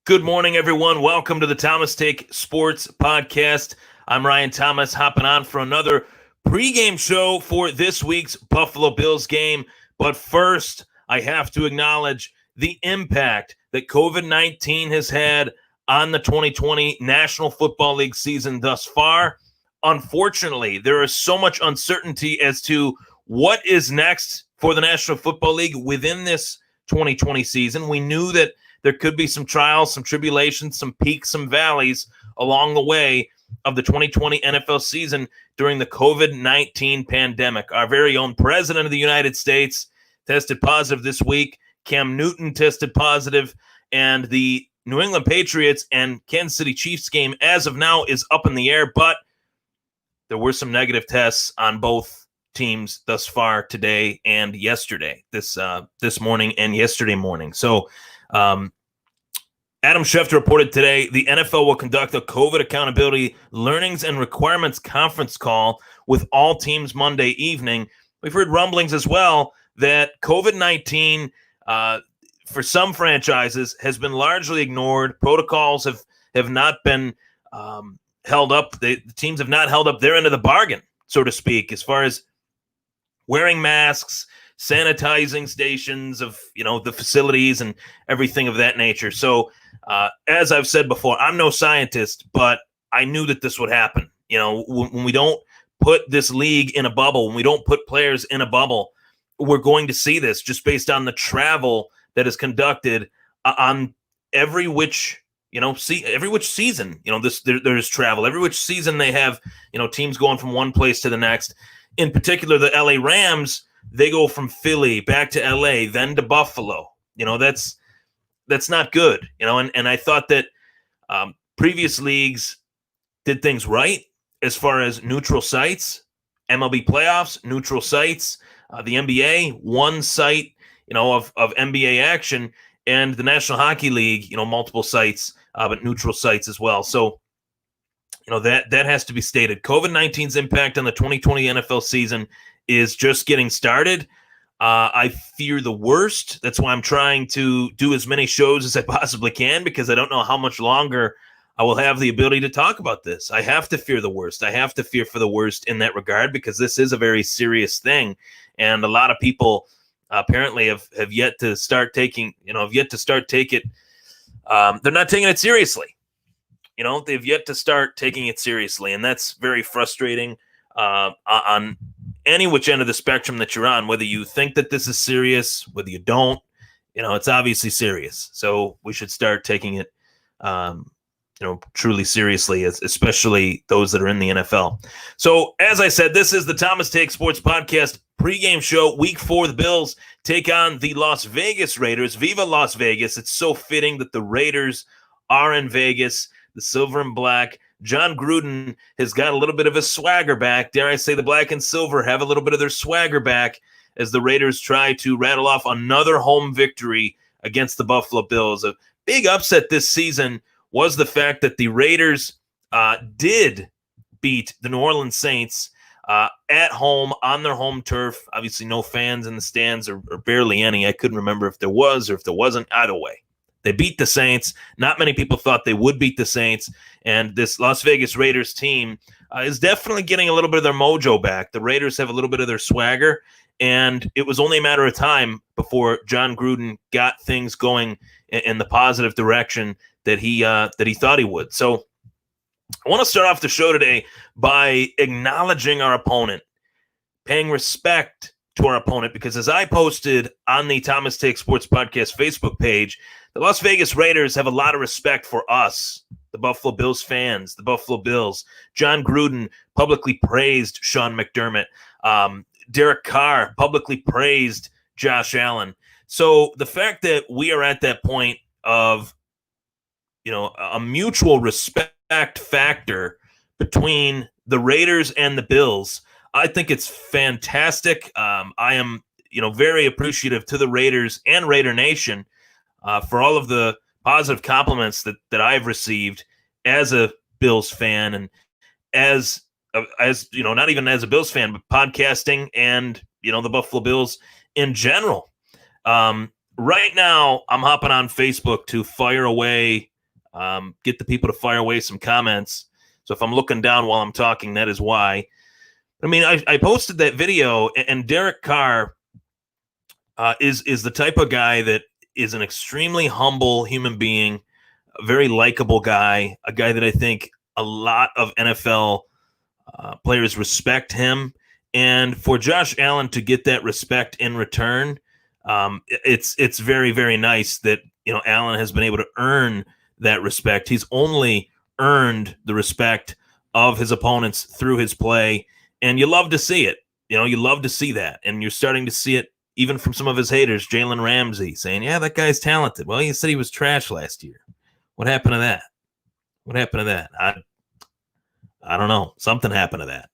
Good morning, everyone. Welcome to the Thomas Take Sports Podcast. I'm Ryan Thomas, hopping on for another pregame show for this week's Buffalo Bills game. But first, I have to acknowledge the impact that COVID-19 has had on the 2020 National Football League season thus far. Unfortunately, there is so much uncertainty as to what is next for the National Football League within this 2020 season. We knew that there could be some trials, some tribulations, some peaks, some valleys along the way of the 2020 NFL season during the COVID-19 pandemic. Our very own president of the United States tested positive this week. Cam Newton tested positive, and the New England Patriots and Kansas City Chiefs game as of now is up in the air, but there were some negative tests on both teams thus far today and yesterday, this morning and yesterday morning. So Adam Schefter reported today the NFL will conduct a COVID accountability learnings and requirements conference call with all teams Monday evening. We've heard rumblings as well that COVID-19 for some franchises has been largely ignored. Protocols have not been held up. The teams have not held up their end of the bargain, so to speak, as far as wearing masks, sanitizing stations of, the facilities and everything of that nature. So as I've said before, I'm no scientist, but I knew that this would happen. When we don't put this league in a bubble, when we don't put players in a bubble, we're going to see this just based on the travel that is conducted on every which season. There's travel. Every which season they have, teams going from one place to the next. In particular, the LA Rams, they go from Philly back to LA, then to Buffalo. That's not good. And I thought that previous leagues did things right as far as neutral sites, MLB playoffs, neutral sites, the NBA, one site, of NBA action, and the National Hockey League, multiple sites, but neutral sites as well. So, that has to be stated. COVID-19's impact on the 2020 NFL season is just getting started. I fear the worst. That's why I'm trying to do as many shows as I possibly can, because I don't know how much longer I will have the ability to talk about this. I have to fear the worst. I have to fear for the worst in that regard, because this is a very serious thing. And a lot of people apparently have yet to start taking, they're not taking it seriously. They've yet to start taking it seriously. And that's very frustrating on any which end of the spectrum that you're on, whether you think that this is serious, whether you don't, it's obviously serious. So we should start taking it, truly seriously, especially those that are in the NFL. So as I said, this is the Thomas Take Sports Podcast pregame show. Week 4, the Bills take on the Las Vegas Raiders. Viva Las Vegas. It's so fitting that the Raiders are in Vegas, the silver and black. John Gruden has got a little bit of a swagger back. Dare I say the black and silver have a little bit of their swagger back as the Raiders try to rattle off another home victory against the Buffalo Bills. A big upset this season was the fact that the Raiders did beat the New Orleans Saints at home on their home turf. Obviously no fans in the stands or barely any. I couldn't remember if there was or if there wasn't. Either way, they beat the Saints. Not many people thought they would beat the Saints. And this Las Vegas Raiders team is definitely getting a little bit of their mojo back. The Raiders have a little bit of their swagger. And it was only a matter of time before John Gruden got things going in the positive direction that he thought he would. So I want to start off the show today by acknowledging our opponent, paying respect to our opponent, because as I posted on the Thomas Take Sports Podcast Facebook page, the Las Vegas Raiders have a lot of respect for us, the Buffalo Bills fans, the Buffalo Bills. John Gruden publicly praised Sean McDermott. Derek Carr publicly praised Josh Allen. So the fact that we are at that point of, a mutual respect factor between the Raiders and the Bills, I think it's fantastic. I am, very appreciative to the Raiders and Raider Nation for all of the positive compliments that I've received as a Bills fan, and as not even as a Bills fan, but podcasting and, the Buffalo Bills in general. Right now, I'm hopping on Facebook to fire away Get the people to fire away some comments. So if I'm looking down while I'm talking, that is why. I mean, I posted that video, and Derek Carr is the type of guy that is an extremely humble human being, a very likable guy, a guy that I think a lot of NFL players respect him. And for Josh Allen to get that respect in return, it's very, very nice that, Allen has been able to earn that respect. He's only earned the respect of his opponents through his play, and you love to see it. You love to see that, and you're starting to see it even from some of his haters, Jalen Ramsey, saying, yeah, that guy's talented. Well, you said he was trash last year. What happened to that? What happened to that? I don't know. Something happened to that.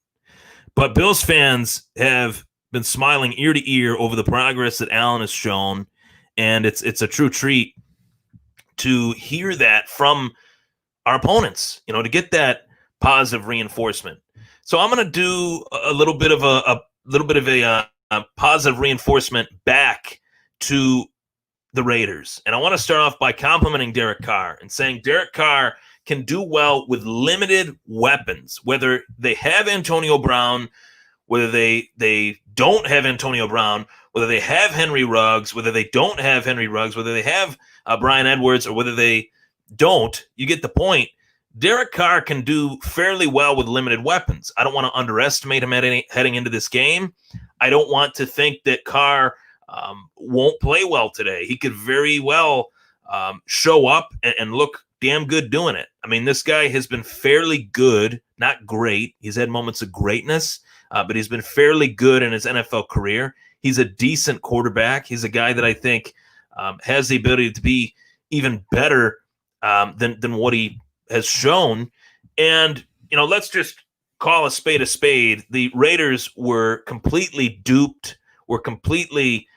But Bills fans have been smiling ear to ear over the progress that Allen has shown, and it's a true treat to hear that from our opponents, to get that positive reinforcement. So I'm going to do a little bit of a positive reinforcement back to the Raiders. And I want to start off by complimenting Derek Carr and saying Derek Carr can do well with limited weapons, whether they have Antonio Brown, whether they don't have Antonio Brown, whether they have Henry Ruggs, whether they don't have Henry Ruggs, whether they have Bryan Edwards, or whether they don't. You get the point. Derek Carr can do fairly well with limited weapons. I don't want to underestimate him heading into this game. I don't want to think that Carr won't play well today. He could very well show up and look damn good doing it. I mean, this guy has been fairly good, not great. He's had moments of greatness, but he's been fairly good in his NFL career. He's a decent quarterback. He's a guy that I think has the ability to be even better than what he has shown. And, let's just call a spade a spade. The Raiders were completely duped, were completely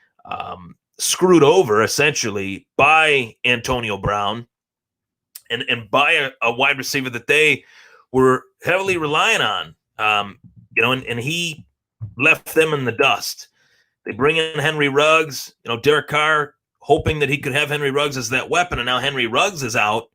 screwed over, essentially, by Antonio Brown and by a wide receiver that they were heavily relying on, and he left them in the dust. They bring in Henry Ruggs, Derek Carr hoping that he could have Henry Ruggs as that weapon, and now Henry Ruggs is out.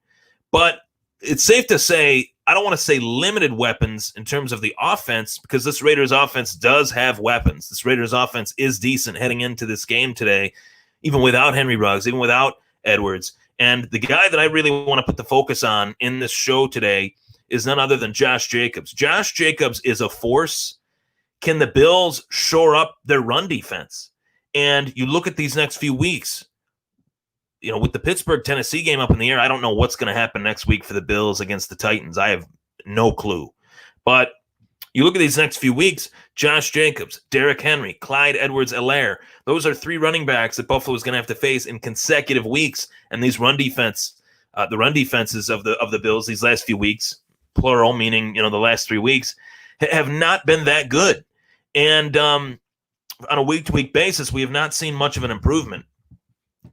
But it's safe to say, I don't want to say limited weapons in terms of the offense, because this Raiders offense does have weapons. This Raiders offense is decent heading into this game today, even without Henry Ruggs, even without Edwards. And the guy that I really want to put the focus on in this show today is none other than Josh Jacobs. Josh Jacobs is a force. Can the Bills shore up their run defense? And you look at these next few weeks, with the Pittsburgh-Tennessee game up in the air, I don't know what's going to happen next week for the Bills against the Titans. I have no clue. But you look at these next few weeks, Josh Jacobs, Derrick Henry, Clyde Edwards-Helaire. Those are three running backs that Buffalo is going to have to face in consecutive weeks. And these run defenses of the Bills these last few weeks, plural, meaning, the last 3 weeks, have not been that good. And on a week-to-week basis, we have not seen much of an improvement,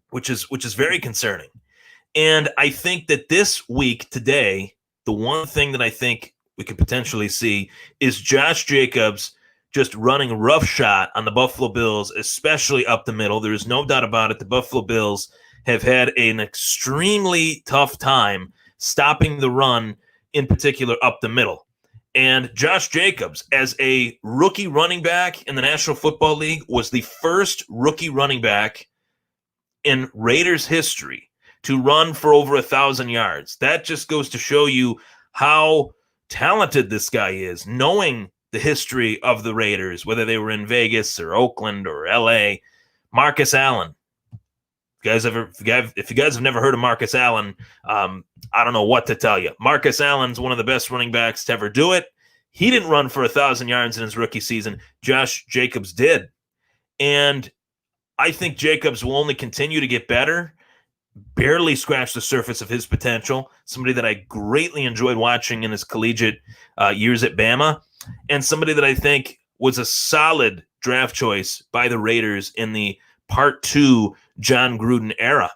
which is very concerning. And I think that this week, today, the one thing that I think we could potentially see is Josh Jacobs just running roughshod on the Buffalo Bills, especially up the middle. There is no doubt about it. The Buffalo Bills have had an extremely tough time stopping the run, in particular up the middle. And Josh Jacobs, as a rookie running back in the National Football League, was the first rookie running back in Raiders history to run for over 1,000 yards. That just goes to show you how talented this guy is, knowing the history of the Raiders, whether they were in Vegas or Oakland or LA. Marcus Allen. If you guys have never heard of Marcus Allen, I don't know what to tell you. Marcus Allen's one of the best running backs to ever do it. He didn't run for 1,000 yards in his rookie season. Josh Jacobs did. And I think Jacobs will only continue to get better, barely scratch the surface of his potential, somebody that I greatly enjoyed watching in his collegiate years at Bama, and somebody that I think was a solid draft choice by the Raiders in the Part 2 John Gruden era.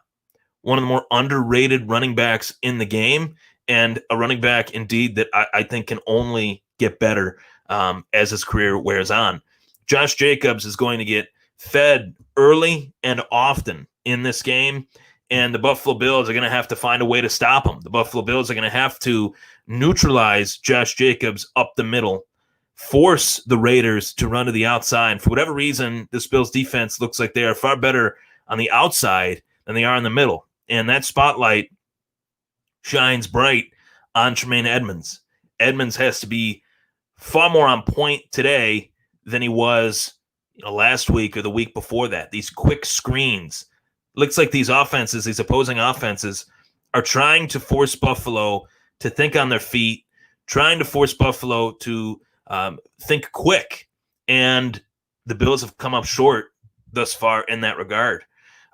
One of the more underrated running backs in the game, and a running back indeed that I think can only get better as his career wears on. Josh Jacobs is going to get fed early and often in this game, and the Buffalo Bills are going to have to find a way to stop them. The Buffalo Bills are going to have to neutralize Josh Jacobs up the middle, force the Raiders to run to the outside. For whatever reason, this Bills defense looks like they are far better on the outside than they are in the middle. And that spotlight shines bright on Tremaine Edmunds. Edmunds has to be far more on point today than he was last week or the week before that. These quick screens. Looks like these offenses, these opposing offenses, are trying to force Buffalo to think on their feet, trying to force Buffalo to think quick. And the Bills have come up short thus far in that regard.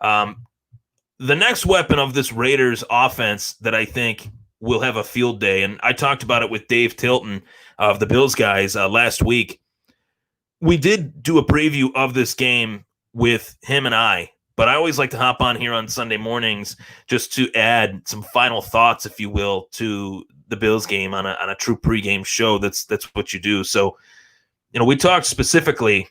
The next weapon of this Raiders offense that I think will have a field day, and I talked about it with Dave Tilton of the Bills guys last week. We did do a preview of this game with him and I, but I always like to hop on here on Sunday mornings just to add some final thoughts, if you will, to the Bills game on a true pregame show. That's what you do. So, we talked specifically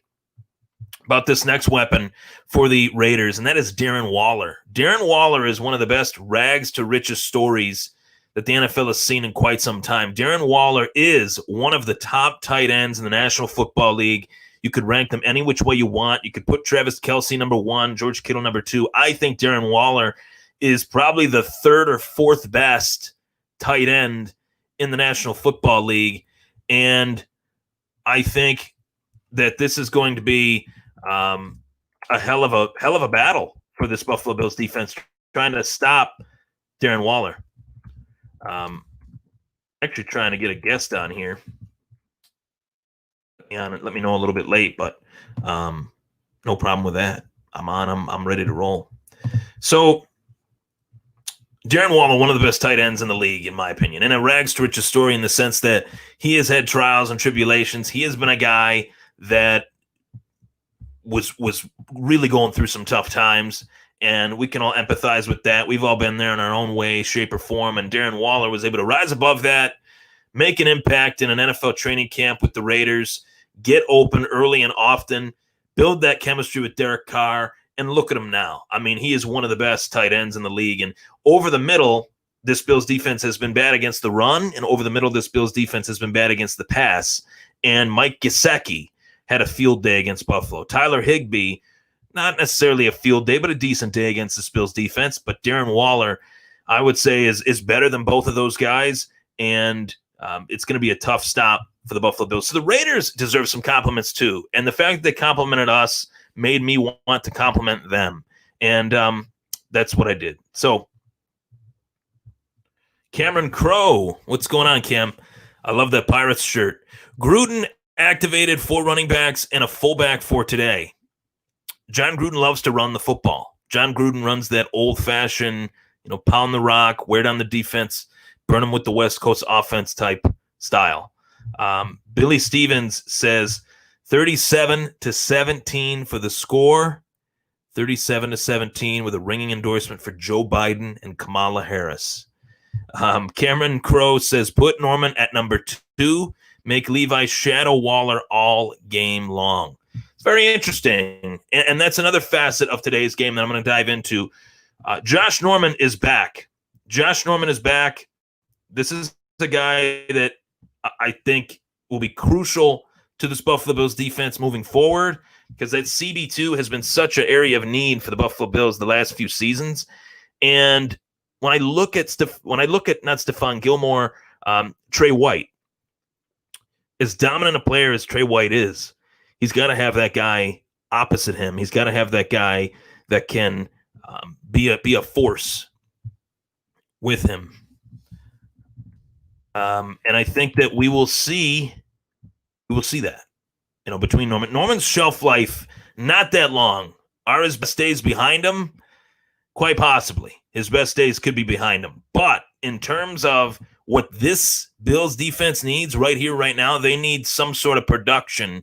about this next weapon for the Raiders, and that is Darren Waller. Darren Waller is one of the best rags to riches stories that the NFL has seen in quite some time. Darren Waller is one of the top tight ends in the National Football League. You could rank them any which way you want. You could put Travis Kelce number 1, George Kittle number 2. I think Darren Waller is probably the third or fourth best tight end in the National Football League. And I think that this is going to be a hell of a battle for this Buffalo Bills defense, trying to stop Darren Waller. Actually trying to get a guest on here. Let me know a little bit late, but no problem with that. I'm ready to roll. So Darren Waller, one of the best tight ends in the league, in my opinion, and a rags to riches story in the sense that he has had trials and tribulations. He has been a guy that was really going through some tough times, and we can all empathize with that. We've all been there in our own way, shape, or form, and Darren Waller was able to rise above that, make an impact in an NFL training camp with the Raiders, get open early and often, build that chemistry with Derek Carr, and look at him now. I mean, he is one of the best tight ends in the league, and over the middle, this Bills defense has been bad against the run, and over the middle, this Bills defense has been bad against the pass, and Mike Gesicki had a field day against Buffalo. Tyler Higbee, not necessarily a field day, but a decent day against the Bills defense. But Darren Waller, I would say, is better than both of those guys, and it's going to be a tough stop for the Buffalo Bills. So the Raiders deserve some compliments too, and the fact that they complimented us made me want to compliment them, and that's what I did. So Cameron Crowe, what's going on, Cam? I love that Pirates shirt. Gruden activated 4 running backs and a fullback for today. John Gruden loves to run the football. John Gruden runs that old-fashioned, pound the rock, wear down the defense, burn them with the West Coast offense type style. Billy Stevens says 37-17 for the score, 37-17 with a ringing endorsement for Joe Biden and Kamala Harris. Cameron Crowe says put Norman at number 2, make Levi shadow Waller all game long. It's very interesting, and that's another facet of today's game that I'm going to dive into. Josh Norman is back. Josh Norman is back. This is a guy that I think will be crucial to this Buffalo Bills defense moving forward, because that CB2 has been such an area of need for the Buffalo Bills the last few seasons. And when I look at not Stephon Gilmore, Trey White, as dominant a player as Trey White is, he's got to have that guy opposite him. He's got to have that guy that can be a force with him. And I think that we will see that, between Norman's shelf life, not that long. Are his best days behind him? Quite possibly. His best days could be behind him. But in terms of what this Bills defense needs right here, right now, they need some sort of production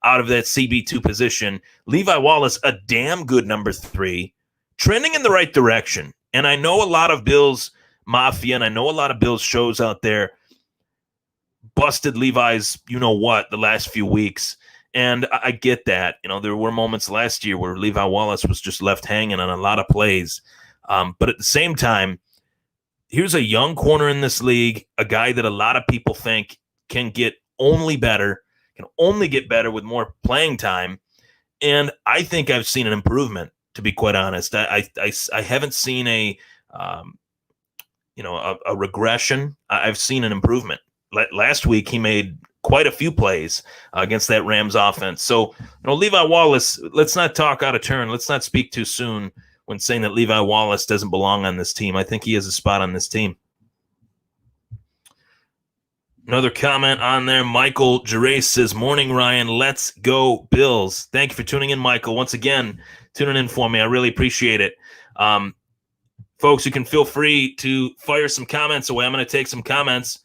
out of that CB2 position. Levi Wallace, a damn good number 3, trending in the right direction. And I know a lot of Bills Mafia, and I know a lot of Bills shows out there busted Levi's the last few weeks. And I get that. There were moments last year where Levi Wallace was just left hanging on a lot of plays. But at the same time, here's a young corner in this league, a guy that a lot of people think can get only better, can only get better with more playing time. And I think I've seen an improvement, to be quite honest. I haven't seen a regression. I've seen an improvement. Last week he made quite a few plays against that Rams offense. So, Levi Wallace, let's not talk out of turn. Let's not speak too soon when saying that Levi Wallace doesn't belong on this team. I think he has a spot on this team. Another comment on there. Michael Gerace says, "Morning, Ryan. Let's go Bills." Thank you for tuning in, Michael. Once again, tuning in for me. I really appreciate it. Folks, you can feel free to fire some comments away. I'm going to take some comments.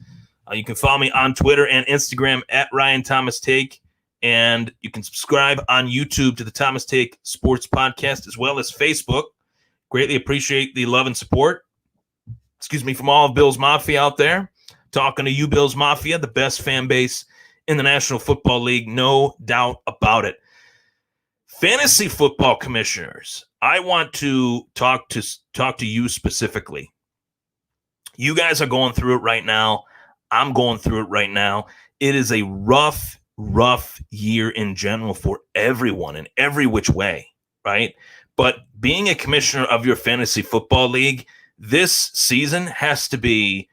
You can follow me on Twitter and Instagram at Ryan Thomas Take, and you can subscribe on YouTube to the Thomas Take Sports Podcast as well as Facebook. Greatly appreciate the love and support. From all of Bills Mafia out there. Talking to you, Bills Mafia, the best fan base in the National Football League, no doubt about it. Fantasy football commissioners, I want to talk to you specifically. You guys are going through it right now. I'm going through it right now. It is a rough year in general for everyone in every which way, right? But being a commissioner of your fantasy football league, this season has to be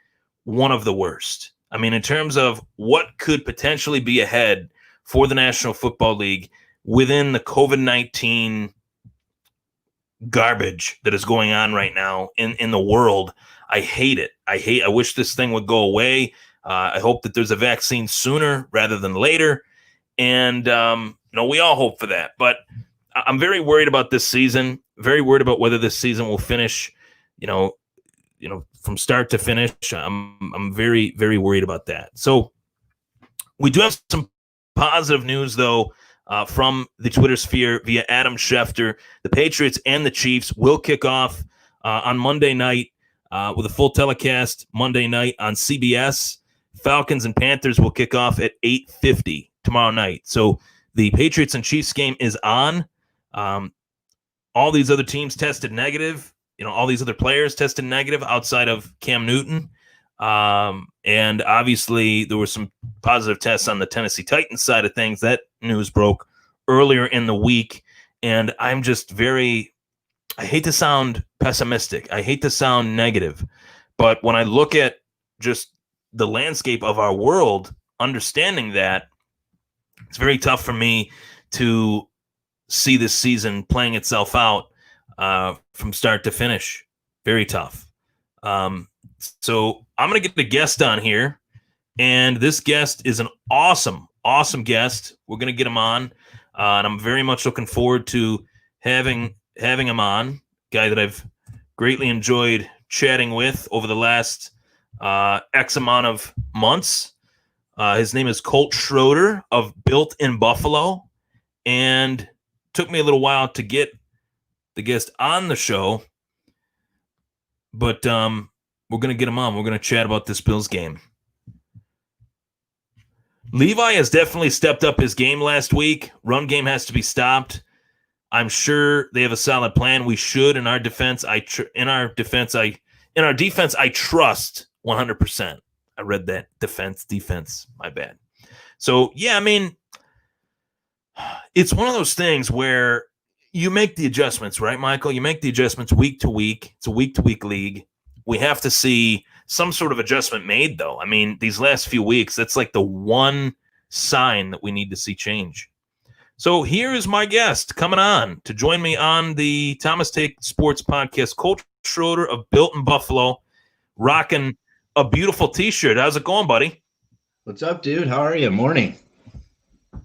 one of the worst. I mean, in terms of what could potentially be ahead for the National Football League within the COVID-19 garbage that is going on right now in the world, I hate it. I wish this thing would go away. I hope that there's a vaccine sooner rather than later. And, we all hope for that. But I'm very worried about this season, very worried about whether this season will finish, from start to finish. I'm very, very worried about that. So we do have some positive news, though, from the Twitter sphere via Adam Schefter. The Patriots and the Chiefs will kick off on Monday night with a full telecast Monday night on CBS. Falcons and Panthers will kick off at 8:50 tomorrow night. So the Patriots and Chiefs game is on. All these other teams tested negative. All these other players tested negative outside of Cam Newton. And obviously there were some positive tests on the Tennessee Titans side of things. That news broke earlier in the week. And I'm just I hate to sound pessimistic. I hate to sound negative. But when I look at just the landscape of our world, understanding that, it's very tough for me to see this season playing itself out from start to finish. Very tough. So I'm going to get the guest on here, and this guest is an awesome guest. We're going to get him on, and I'm very much looking forward to having him on. Guy that I've greatly enjoyed chatting with over the last X amount of months. His name is Colt Schroeder of Built in Buffalo, and took me a little while to get the guest on the show, but we're going to get him on. We're going to chat about this Bills game. Levi has definitely stepped up his game last week. Run game has to be stopped. I'm sure they have a solid plan. We should in our defense. In our defense, I trust 100%. I read that defense. My bad. So yeah, I mean, it's one of those things where you make the adjustments, right, Michael? You make the adjustments week to week. It's a week-to-week league. We have to see some sort of adjustment made, though. I mean, these last few weeks, that's like the one sign that we need to see change. So here is my guest coming on to join me on the Thomas Take Sports Podcast, Colt Schroeder of Built in Buffalo, rocking a beautiful T-shirt. How's it going, buddy? What's up, dude? How are you? Morning. Oh,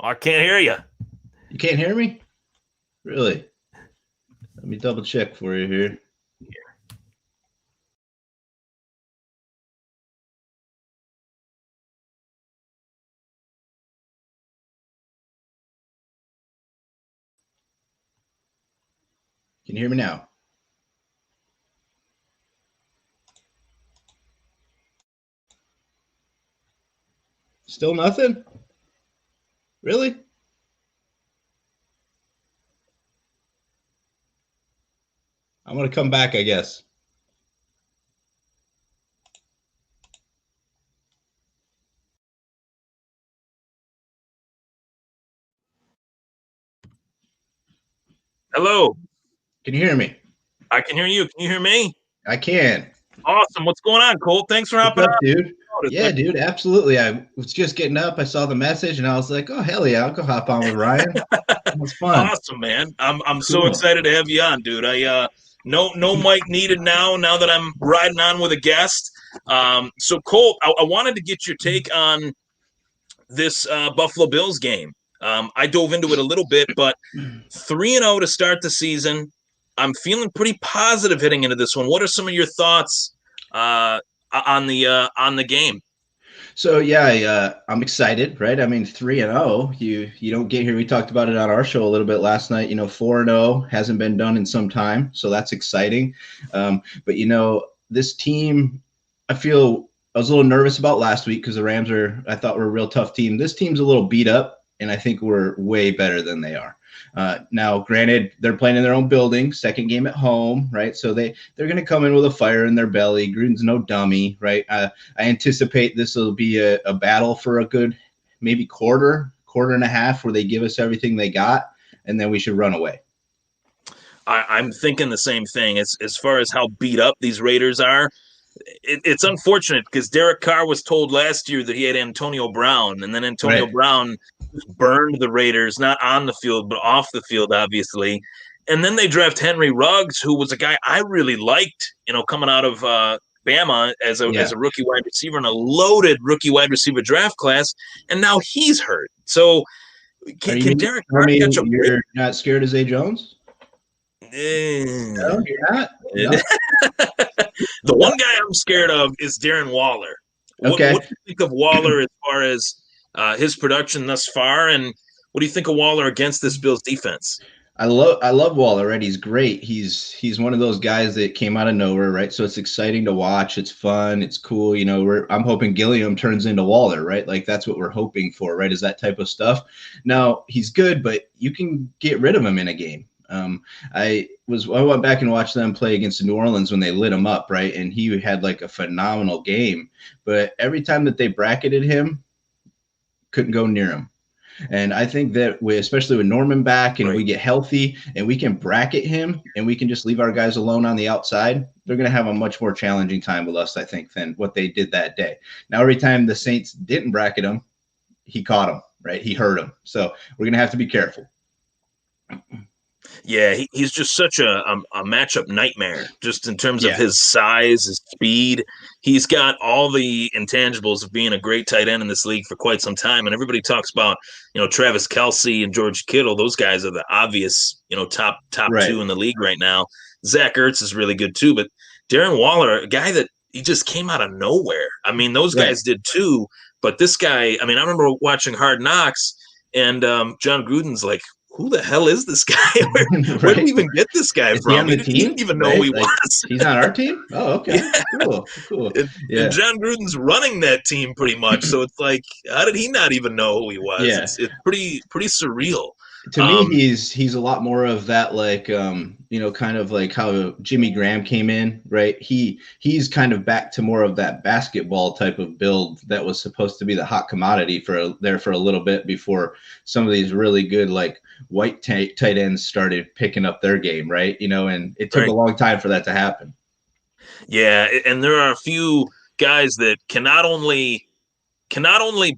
I can't hear you. You can't hear me? Really? Let me double check for you here. Can you hear me now? Still nothing? Really? I'm want to come back, I guess. Hello. Can you hear me? I can hear you. Can you hear me? I can. Awesome. What's going on, Colt? Thanks for What's hopping up, on. dude? Yeah, dude, absolutely. I was just getting up. I saw the message, and I was like, "Oh hell yeah, I'll go hop on with Ryan." That was fun. Awesome, man. I'm so Cool. excited to have you on, dude. No mic needed now that I'm riding on with a guest. So Colt, I wanted to get your take on this Buffalo Bills game. I dove into it a little bit, but 3-0 to start the season. I'm feeling pretty positive heading into this one. What are some of your thoughts on the game? So yeah, I'm excited, right? I mean, 3-0. You don't get here. We talked about it on our show a little bit last night. 4-0 hasn't been done in some time, so that's exciting. But this team, I was a little nervous about last week because the Rams I thought were a real tough team. This team's a little beat up, and I think we're way better than they are. Now, granted, they're playing in their own building, second game at home, right? So they're going to come in with a fire in their belly. Gruden's no dummy, right? I anticipate this will be a battle for a good maybe quarter and a half where they give us everything they got, and then we should run away. I'm thinking the same thing. As far as how beat up these Raiders are, it's unfortunate because Derek Carr was told last year that he had Antonio Brown, and then Antonio Brown burned the Raiders, not on the field, but off the field, obviously. And then they draft Henry Ruggs, who was a guy I really liked, coming out of Bama as a rookie wide receiver in a loaded rookie wide receiver draft class, and now he's hurt. So can Derek Carr catch up? You're not scared of Zay Jones? No, you're not. No. The one guy I'm scared of is Darren Waller. Okay. What do you think of Waller as far as his production thus far, and what do you think of Waller against this Bills defense? I love Waller, right? He's great. He's one of those guys that came out of nowhere, right? So it's exciting to watch. It's fun. It's cool. I'm hoping Gilliam turns into Waller, right? Like that's what we're hoping for, right? Is that type of stuff. Now he's good, but you can get rid of him in a game. I went back and watched them play against New Orleans when they lit him up, right? And he had like a phenomenal game, but every time that they bracketed him, couldn't go near him. And I think that especially with Norman back and we get healthy and we can bracket him and we can just leave our guys alone on the outside, they're going to have a much more challenging time with us, I think, than what they did that day. Now, every time the Saints didn't bracket him, he caught him, right? He hurt him. So we're going to have to be careful. Yeah, he's just such a matchup nightmare, just in terms of his size, his speed. He's got all the intangibles of being a great tight end in this league for quite some time. And everybody talks about, Travis Kelce and George Kittle. Those guys are the obvious, top two in the league right now. Zach Ertz is really good too. But Darren Waller, a guy that he just came out of nowhere. I mean, those guys did too. But this guy, I remember watching Hard Knocks and John Gruden's like, who the hell is this guy? Where did we even get this guy from? He didn't even know who he was. He's on our team? Oh, okay. Yeah. Cool. And John Gruden's running that team pretty much. So it's like, how did he not even know who he was? Yeah. It's pretty surreal. To me, he's a lot more of that, like, kind of like how Jimmy Graham came in, right? He's kind of back to more of that basketball type of build that was supposed to be the hot commodity for a little bit before some of these really good, like, white tight ends started picking up their game, right? And it took a long time for that to happen. Yeah, and there are a few guys that can not only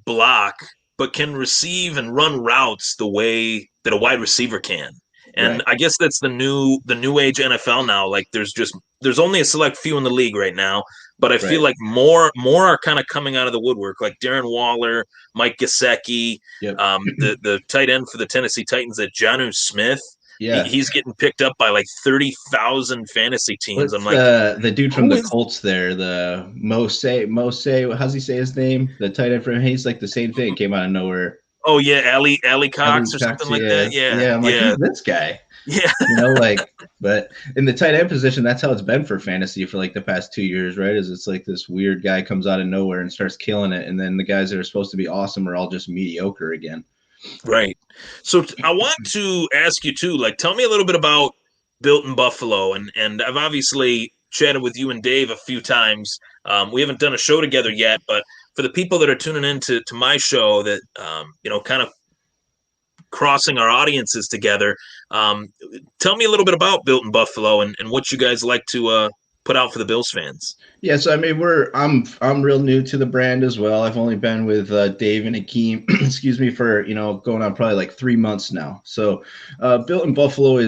block, but can receive and run routes the way that a wide receiver can. And I guess that's the new age NFL now. Like there's only a select few in the league right now, but I feel like more are kind of coming out of the woodwork, like Darren Waller, Mike Gesicki, the tight end for the Tennessee Titans, that Jonnu Smith. Yeah, he's getting picked up by like 30,000 fantasy teams. I'm like, the dude from the Colts there, the Mose. How's he say his name? The tight end from he's like the same thing. Came out of nowhere. Oh yeah, Ali Cox or something like that. Yeah, I'm like, who's this guy? Yeah, but in the tight end position, that's how it's been for fantasy for like the past 2 years, right? It's like this weird guy comes out of nowhere and starts killing it, and then the guys that are supposed to be awesome are all just mediocre again. Right. So I want to ask you too, like, tell me a little bit about built in Buffalo, and I've obviously chatted with you and Dave a few times. We haven't done a show together yet, but for the people that are tuning in to my show that kind of crossing our audiences together, tell me a little bit about Built in Buffalo and what you guys like to put out for the Bills fans. Yeah, so I mean, I'm real new to the brand as well. I've only been with Dave and Akeem, excuse me, for going on probably like 3 months now. So, Built in Buffalo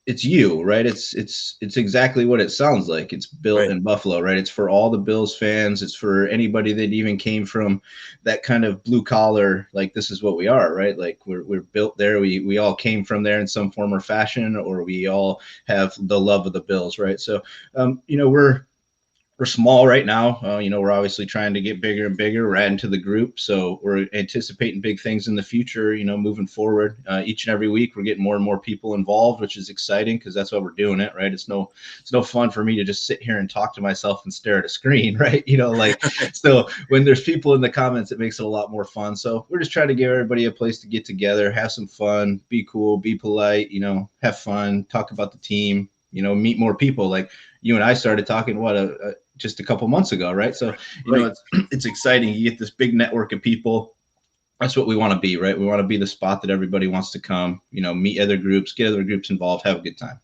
it's you, right? It's exactly what it sounds like. It's built Right. in Buffalo, right? It's for all the Bills fans. It's for anybody that even came from that kind of blue collar. Like, this is what we are, right? Like, we're built there. We all came from there in some form or fashion, or we all have the love of the Bills, right? So, we're small right now. We're obviously trying to get bigger and bigger. We're adding to the group, so we're anticipating big things in the future. Moving forward, each and every week we're getting more and more people involved, which is exciting because that's why we're doing it, right? It's no fun for me to just sit here and talk to myself and stare at a screen, right? So when there's people in the comments, it makes it a lot more fun. So we're just trying to give everybody a place to get together, have some fun, be cool, be polite, have fun, talk about the team, meet more people. Like you and I started talking just a couple months ago, right? So it's exciting. You get this big network of people. That's what we want to be, right? We want to be the spot that everybody wants to come, meet other groups, get other groups involved, have a good time.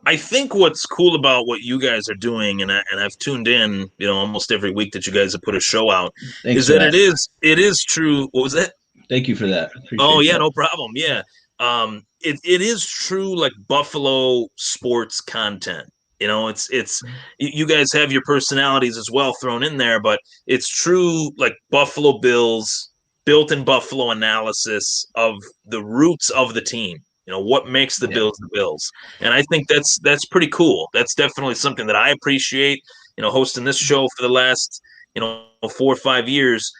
I think what's cool about what you guys are doing, and I've tuned in, almost every week that you guys have put a show out, Thanks is for that that. it is true. What was that? Thank you for that. Oh Appreciate yeah, that. no problem. Yeah. It is true, like Buffalo sports content. It's you guys have your personalities as well thrown in there, but it's true, like Buffalo Bills, built in Buffalo analysis of the roots of the team. What makes the Yeah. Bills the Bills, and I think that's pretty cool. That's definitely something that I appreciate. Hosting this show for the last 4 or 5 years.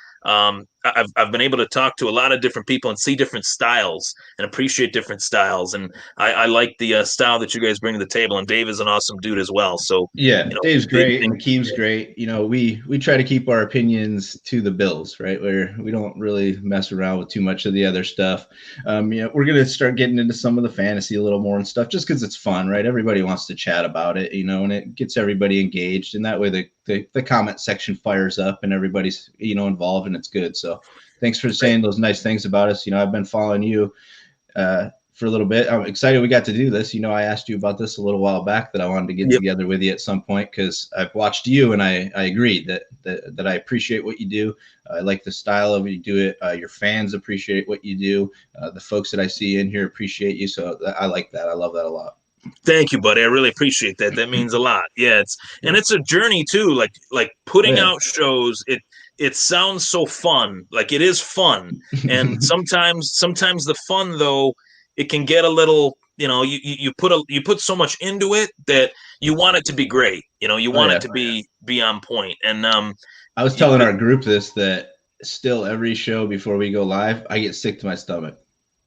I've been able to talk to a lot of different people and see different styles and appreciate different styles, and I like the style that you guys bring to the table. And Dave is an awesome dude as well. So Yeah, Dave's big great thing. and Keem's great. We try to keep our opinions to the Bills, right? Where we don't really mess around with too much of the other stuff. We're gonna start getting into some of the fantasy a little more and stuff, just because it's fun, right? Everybody wants to chat about it, and it gets everybody engaged, and that way the comment section fires up and everybody's involved, and it's good. So thanks for saying those nice things about us. I've been following you for a little bit. I'm excited we got to do this. I asked you about this a little while back that I wanted to get together with you at some point because I've watched you and I agreed that I appreciate what you do. I like the style of it. You do it. Your fans appreciate what you do. The folks that I see in here appreciate you. So I like that. I love that a lot. Thank you, buddy. I really appreciate that. That means a lot. Yeah, it's a journey too. Like putting out shows. It sounds so fun. Like it is fun, and sometimes the fun though, it can get a little. You put so much into it that you want it to be great. You want it to be on point. And I was telling our group that still every show before we go live, I get sick to my stomach.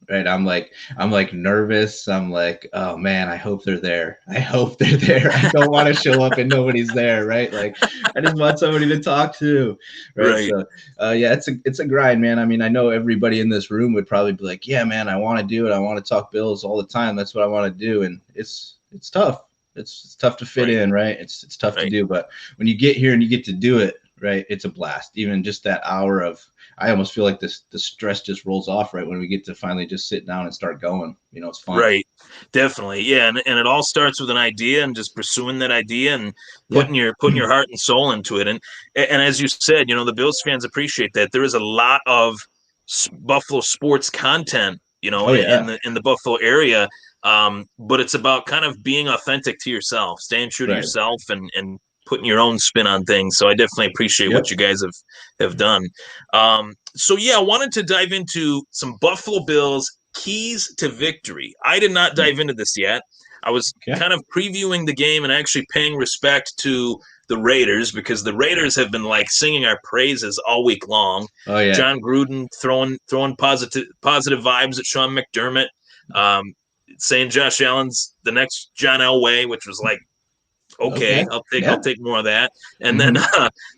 Right. I'm like nervous. I'm like, oh man, I hope they're there. I hope they're there. I don't want to show up and nobody's there. Right. Like I just want somebody to talk to. Right. So it's a grind, man. I mean, I know everybody in this room would probably be like, yeah, man, I want to do it. I want to talk Bills all the time. That's what I want to do. And it's tough. It's tough to fit in. Right. It's tough to do. But when you get here and you get to do it, right, it's a blast. Even just that hour of, I almost feel like the stress just rolls off right when we get to finally just sit down and start going. It's fun. Right. Definitely. Yeah. And it all starts with an idea and just pursuing that idea and putting your heart and soul into it. And as you said, the Bills fans appreciate that. There is a lot of Buffalo sports content, in the Buffalo area. But it's about kind of being authentic to yourself, staying true to yourself and putting your own spin on things. So I definitely appreciate what you guys have done. So I wanted to dive into some Buffalo Bills keys to victory. I did not dive into this yet. I was kind of previewing the game and actually paying respect to the Raiders because the Raiders have been like singing our praises all week long. Oh yeah. John Gruden throwing positive vibes at Sean McDermott, saying Josh Allen's the next John Elway, which was like, okay. I'll take more of that. And then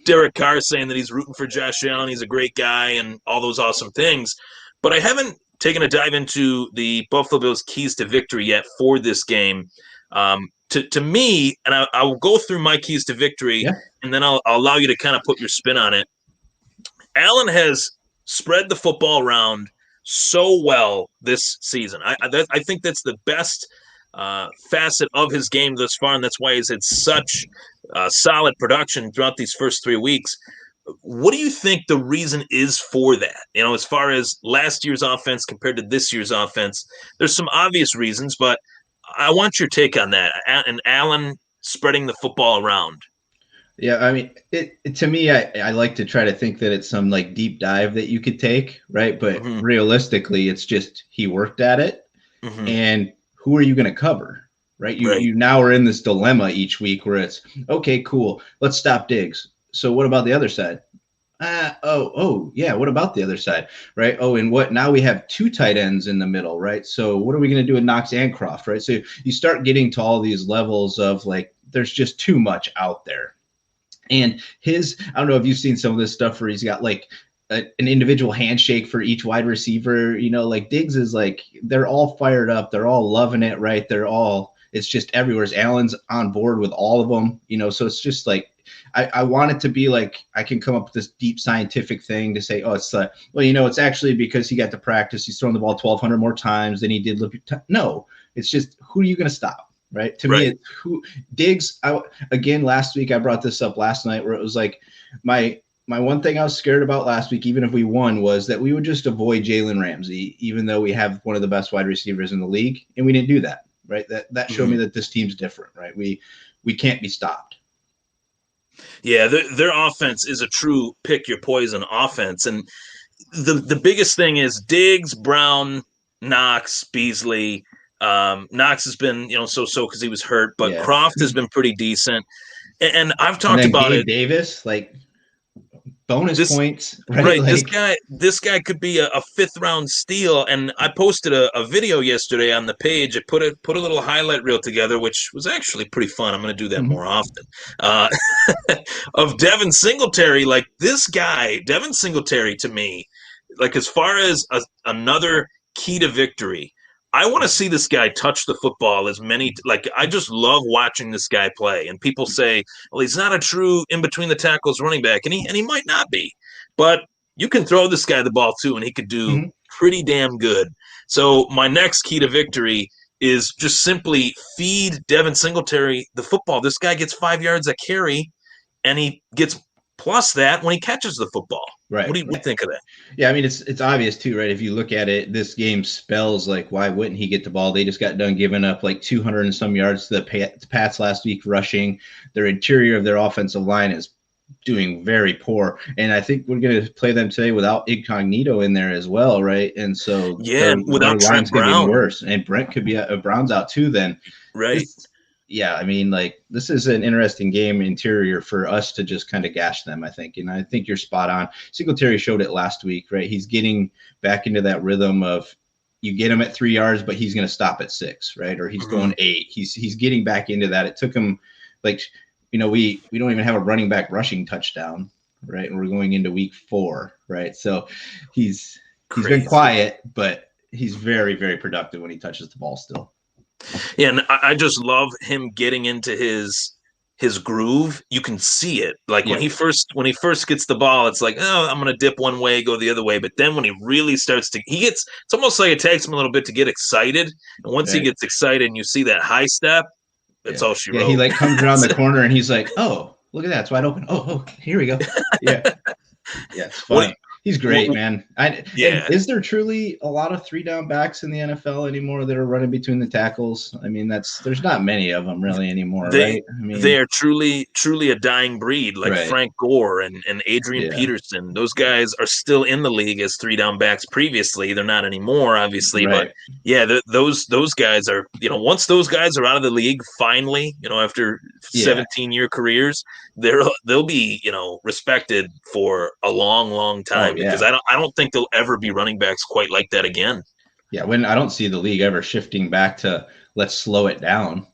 Derek Carr saying that he's rooting for Josh Allen. He's a great guy and all those awesome things. But I haven't taken a dive into the Buffalo Bills' keys to victory yet for this game. To me, and I will go through my keys to victory, Yeah. and then I'll allow you to kind of put your spin on it. Allen has spread the football around so well this season. I think that's the best facet of his game thus far, and that's why he's had such solid production throughout these first 3 weeks. What do you think the reason is for that? As far as last year's offense compared to this year's offense, there's some obvious reasons, but I want your take on that. And Allen spreading the football around. Yeah, I mean, to me, I like to try to think that it's some like deep dive that you could take, right? But realistically, it's just he worked at it, and who are you going to cover, right? You now are in this dilemma each week where it's okay, cool, let's stop Diggs. So what about the other side? Yeah, what about the other side, right? Oh, and what now we have 2 tight ends in the middle, right? So what are we going to do with Knox and Croft, right? So you start getting to all these levels of like there's just too much out there. And I don't know if you've seen some of this stuff where he's got like an individual handshake for each wide receiver, like Diggs is like, they're all fired up. They're all loving it, right? It's just everywhere. Allen's on board with all of them, so it's just like, I want it to be like, I can come up with this deep scientific thing to say, it's it's actually because he got to practice. He's thrown the ball 1,200 more times than he did. No, it's just, who are you going to stop? Right. To me, it's who Diggs. Again, last week, I brought this up last night where it was like my one thing I was scared about last week, even if we won, was that we would just avoid Jalen Ramsey, even though we have one of the best wide receivers in the league. And we didn't do that. Right. That showed me that this team's different. Right. We can't be stopped. Yeah. Their offense is a true pick your poison offense. And the biggest thing is Diggs, Brown, Knox, Beasley. Knox has been, so because he was hurt, but Croft has been pretty decent. And I've talked about Gabe it. Davis, like bonus points, right? Right. Like, this guy could be a 5th round steal. And I posted a video yesterday on the page. I put a little highlight reel together, which was actually pretty fun. I'm going to do that more often. Of Devin Singletary. Like this guy, Devin Singletary, to me, like as far as another key to victory, I want to see this guy touch the football as many. Like I just love watching this guy play. And people say, well, he's not a true in between the tackles running back, and he might not be, but you can throw this guy the ball too, and he could do pretty damn good. So my next key to victory is just simply feed Devin Singletary the football. This guy gets 5 yards a carry, and he gets plus that when he catches the football. Right. What do you think of that? Yeah, I mean, it's obvious too, right? If you look at it, this game spells like, why wouldn't he get the ball? They just got done giving up like 200 and some yards to the Pats last week rushing. Their interior of their offensive line is doing very poor. And I think we're going to play them today without Incognito in there as well, right? And so without their line's Trent Brown, going to be worse. And Brent could be Brown's out too then. Right. Yeah, I mean, like this is an interesting game interior for us to just kind of gash them, I think. And I think you're spot on. Singletary showed it last week, right? He's getting back into that rhythm of you get him at 3 yards, but he's going to stop at 6, right? Or he's going 8. He's getting back into that. It took him like, we don't even have a running back rushing touchdown, right? And we're going into week 4, right? So he's been quiet, but he's very, very productive when he touches the ball still. Yeah, and I just love him getting into his groove. You can see it. Like when he first gets the ball, it's like, oh, I'm gonna dip one way, go the other way. But then when he really starts to, it's almost like it takes him a little bit to get excited. And once he gets excited and you see that high step, that's all she wrote. Yeah, he like comes around the corner and he's like, oh, look at that, it's wide open. Oh, here we go. Yeah, it's fun. He's great, man. Is there truly a lot of 3-down backs in the NFL anymore that are running between the tackles? I mean, there's not many of them really anymore, right? I mean, they are truly a dying breed, like Frank Gore and Adrian Peterson. Those guys are still in the league as 3-down backs previously. They're not anymore, obviously, but those guys are, once those guys are out of the league, finally, after 17-year careers, they'll be, respected for a long, long time. Because I don't think there'll ever be running backs quite like that again. Yeah, when I don't see the league ever shifting back to let's slow it down,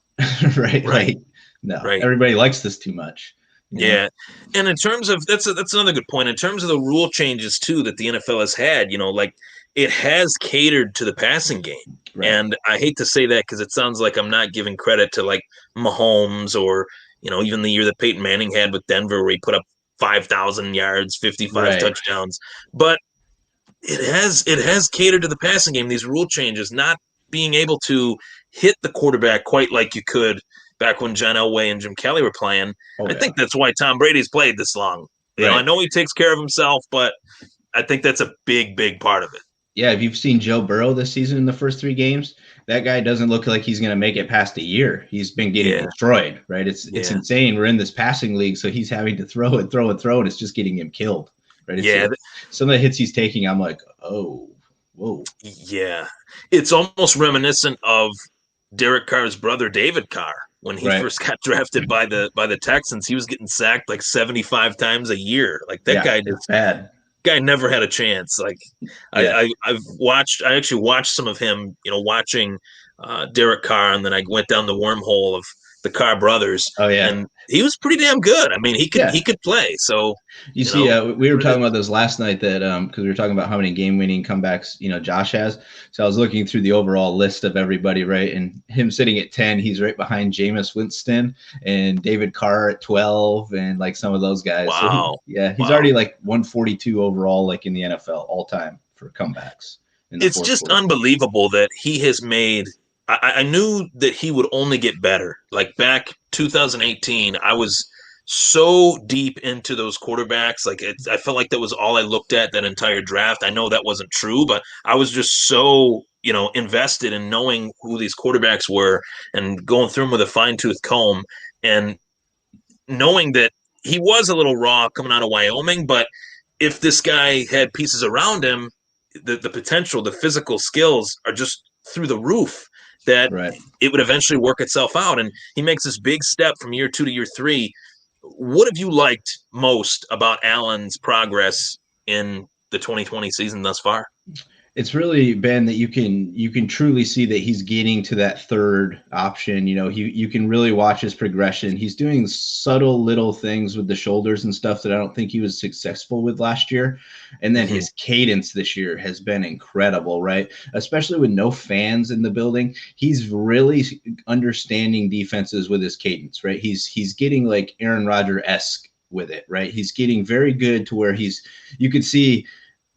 right? Like, no, everybody likes this too much. Yeah, and in terms of that's another good point. In terms of the rule changes too that the NFL has had, like it has catered to the passing game. Right. And I hate to say that because it sounds like I'm not giving credit to like Mahomes or, even the year that Peyton Manning had with Denver where he put up 5,000 yards, 55 Right. touchdowns. But it has catered to the passing game, these rule changes, not being able to hit the quarterback quite like you could back when John Elway and Jim Kelly were playing. Oh, I yeah. think that's why Tom Brady's played this long. I know he takes care of himself, but I think that's a big, big part of it. Yeah, if you've seen Joe Burrow this season in the first 3 games, that guy doesn't look like he's going to make it past a year. He's been getting destroyed, right? It's insane. We're in this passing league, so he's having to throw and throw and throw, and it's just getting him killed, right? Some of the hits he's taking, I'm like, oh, whoa. Yeah, it's almost reminiscent of Derek Carr's brother, David Carr. When he first got drafted by the Texans, he was getting sacked like 75 times a year. Like that guy is bad. Guy never had a chance. Like I actually watched some of him, watching Derek Carr, and then I went down the wormhole of the Carr brothers. Oh yeah, and he was pretty damn good. I mean, he could play. So you see, we were talking about this last night that because we were talking about how many game-winning comebacks Josh has. So I was looking through the overall list of everybody, right, and him sitting at 10, he's right behind Jameis Winston and David Carr at 12, and like some of those guys. Wow. So he's already like 142 overall, like in the NFL all time for comebacks. It's just unbelievable that he has made. I knew that he would only get better. Like back 2018, I was so deep into those quarterbacks. Like I felt like that was all I looked at that entire draft. I know that wasn't true, but I was just so invested in knowing who these quarterbacks were and going through them with a fine-tooth comb and knowing that he was a little raw coming out of Wyoming. But if this guy had pieces around him, the potential, the physical skills are just through the roof. That it would eventually work itself out. And he makes this big step from year 2 to year 3. What have you liked most about Allen's progress in the 2020 season thus far? It's really been that you can truly see that he's getting to that third option. You can really watch his progression. He's doing subtle little things with the shoulders and stuff that I don't think he was successful with last year. And then his cadence this year has been incredible, right? Especially with no fans in the building. He's really understanding defenses with his cadence, right? He's getting like Aaron Rodgers-esque with it, right? He's getting very good to where you could see.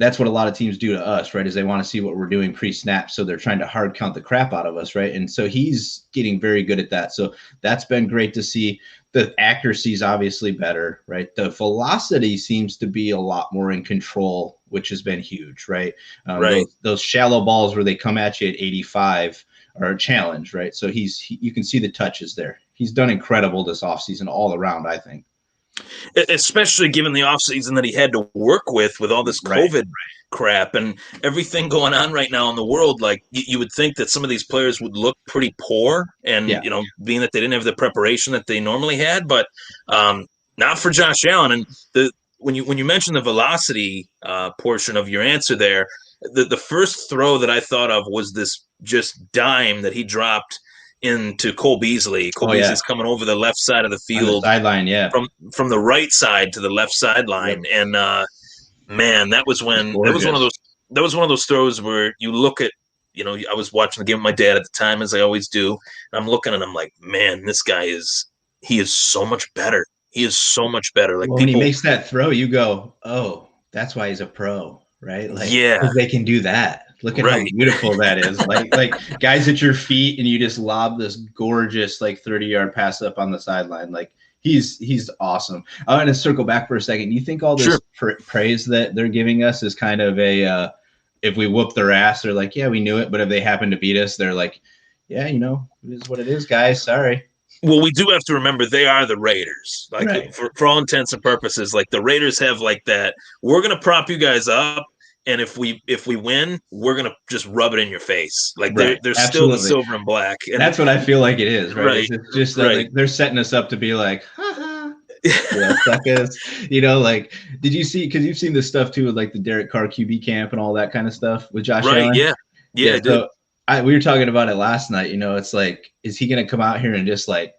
That's what a lot of teams do to us, right? Is they want to see what we're doing pre-snap. So they're trying to hard count the crap out of us, right? And so he's getting very good at that. So that's been great to see. The accuracy is obviously better, right? The velocity seems to be a lot more in control, which has been huge, right? Those shallow balls where they come at you at 85 are a challenge, right? So you can see the touches there. He's done incredible this offseason all around, I think. Especially given the offseason that he had to work with all this COVID crap and everything going on right now in the world. Like you would think that some of these players would look pretty poor and, being that they didn't have the preparation that they normally had, but not for Josh Allen. And when you mentioned the velocity portion of your answer there, the first throw that I thought of was this just dime that he dropped into Cole Beasley. Cole Beasley's coming over the left side of the field, sideline, from the right side to the left sideline, and man, that was one of those throws where you look at, I was watching the game with my dad at the time, as I always do, and I'm looking and I'm like, man, this guy is so much better. He is so much better. Like when he makes that throw, you go, oh, that's why he's a pro, right? Like, they can do that. Look at how beautiful that is. Like guys at your feet, and you just lob this gorgeous 30-yard pass up on the sideline. Like he's awesome. I want to circle back for a second. You think all this praise that they're giving us is kind of a if we whoop their ass, they're like, yeah, we knew it. But if they happen to beat us, they're like, yeah, it is what it is, guys. Sorry. Well, we do have to remember they are the Raiders. Like for all intents and purposes, like the Raiders have like that. We're gonna prop you guys up. And if we win, we're gonna just rub it in your face. Like they're still the silver and black. And that's what I feel like it is, right? It's just like they're setting us up to be like, ha ha, suckers. Like, did you see? Because you've seen this stuff too, with like the Derek Carr QB camp and all that kind of stuff with Josh Allen. Yeah. I did. We were talking about it last night. It's like, is he gonna come out here and just like,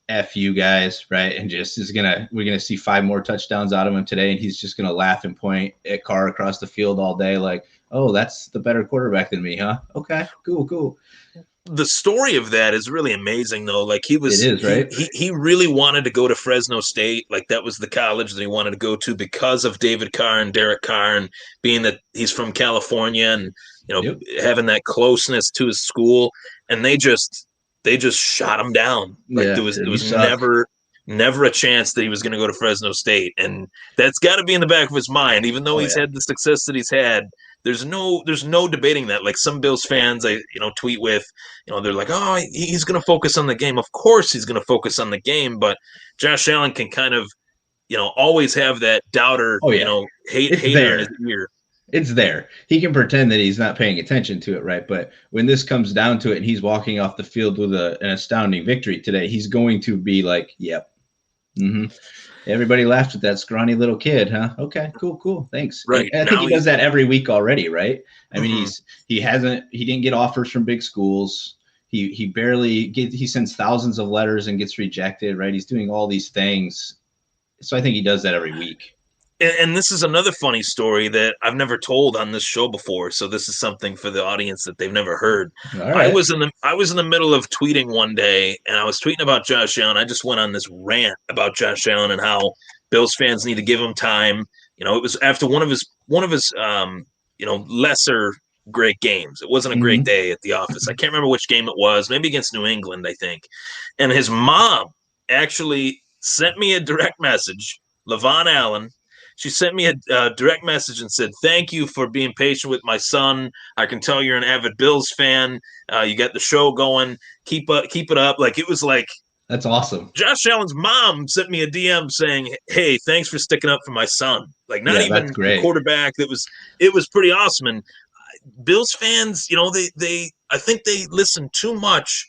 F you guys, right? And just we're gonna see 5 more touchdowns out of him today, and he's just gonna laugh and point at Carr across the field all day, like, oh, that's the better quarterback than me, huh? Okay, cool. The story of that is really amazing, though. Like It is, right? he really wanted to go to Fresno State. Like that was the college that he wanted to go to because of David Carr and Derek Carr, and being that he's from California, and Yep. having that closeness to his school. And they just shot him down. Like Yeah, there you was suck. never a chance that he was going to go to Fresno State, and that's got to be in the back of his mind. Even though Oh he's yeah. had the success that he's had, there's no debating that. Like some Bills fans I tweet with, they're like, oh, he's going to focus on the game. Of course he's going to focus on the game, but Josh Allen can kind of always have that doubter, Oh yeah. It's hater in his there. ear. It's there. He can pretend that he's not paying attention to it, right? But when this comes down to it and he's walking off the field with an astounding victory today, he's going to be like, yep. Mm-hmm. Everybody laughed at that scrawny little kid, huh? Okay, cool. Thanks. And Right I think now he does that every week already, right? I mean, Mhm. he didn't get offers from big schools. He sends thousands of letters and gets rejected, right? He's doing all these things. So I think he does that every week. And this is another funny story that I've never told on this show before. So this is something for the audience that they've never heard. All I right. was in the middle of tweeting one day, and I was tweeting about Josh Allen. I just went on this rant about Josh Allen and how Bills fans need to give him time. It was after one of his lesser great games. It wasn't a great Mm-hmm. day at the office. I can't remember which game it was. Maybe against New England, I think. And his mom actually sent me a direct message, Levon Allen. She sent me a direct message and said, "Thank you for being patient with my son. I can tell you're an avid Bills fan. You got the show going. Keep it up." Like it was like That's awesome. Josh Allen's mom sent me a DM saying, "Hey, thanks for sticking up for my son." Like not Yeah, that's even the great. quarterback. It was pretty awesome. And Bills fans, they I think they listened too much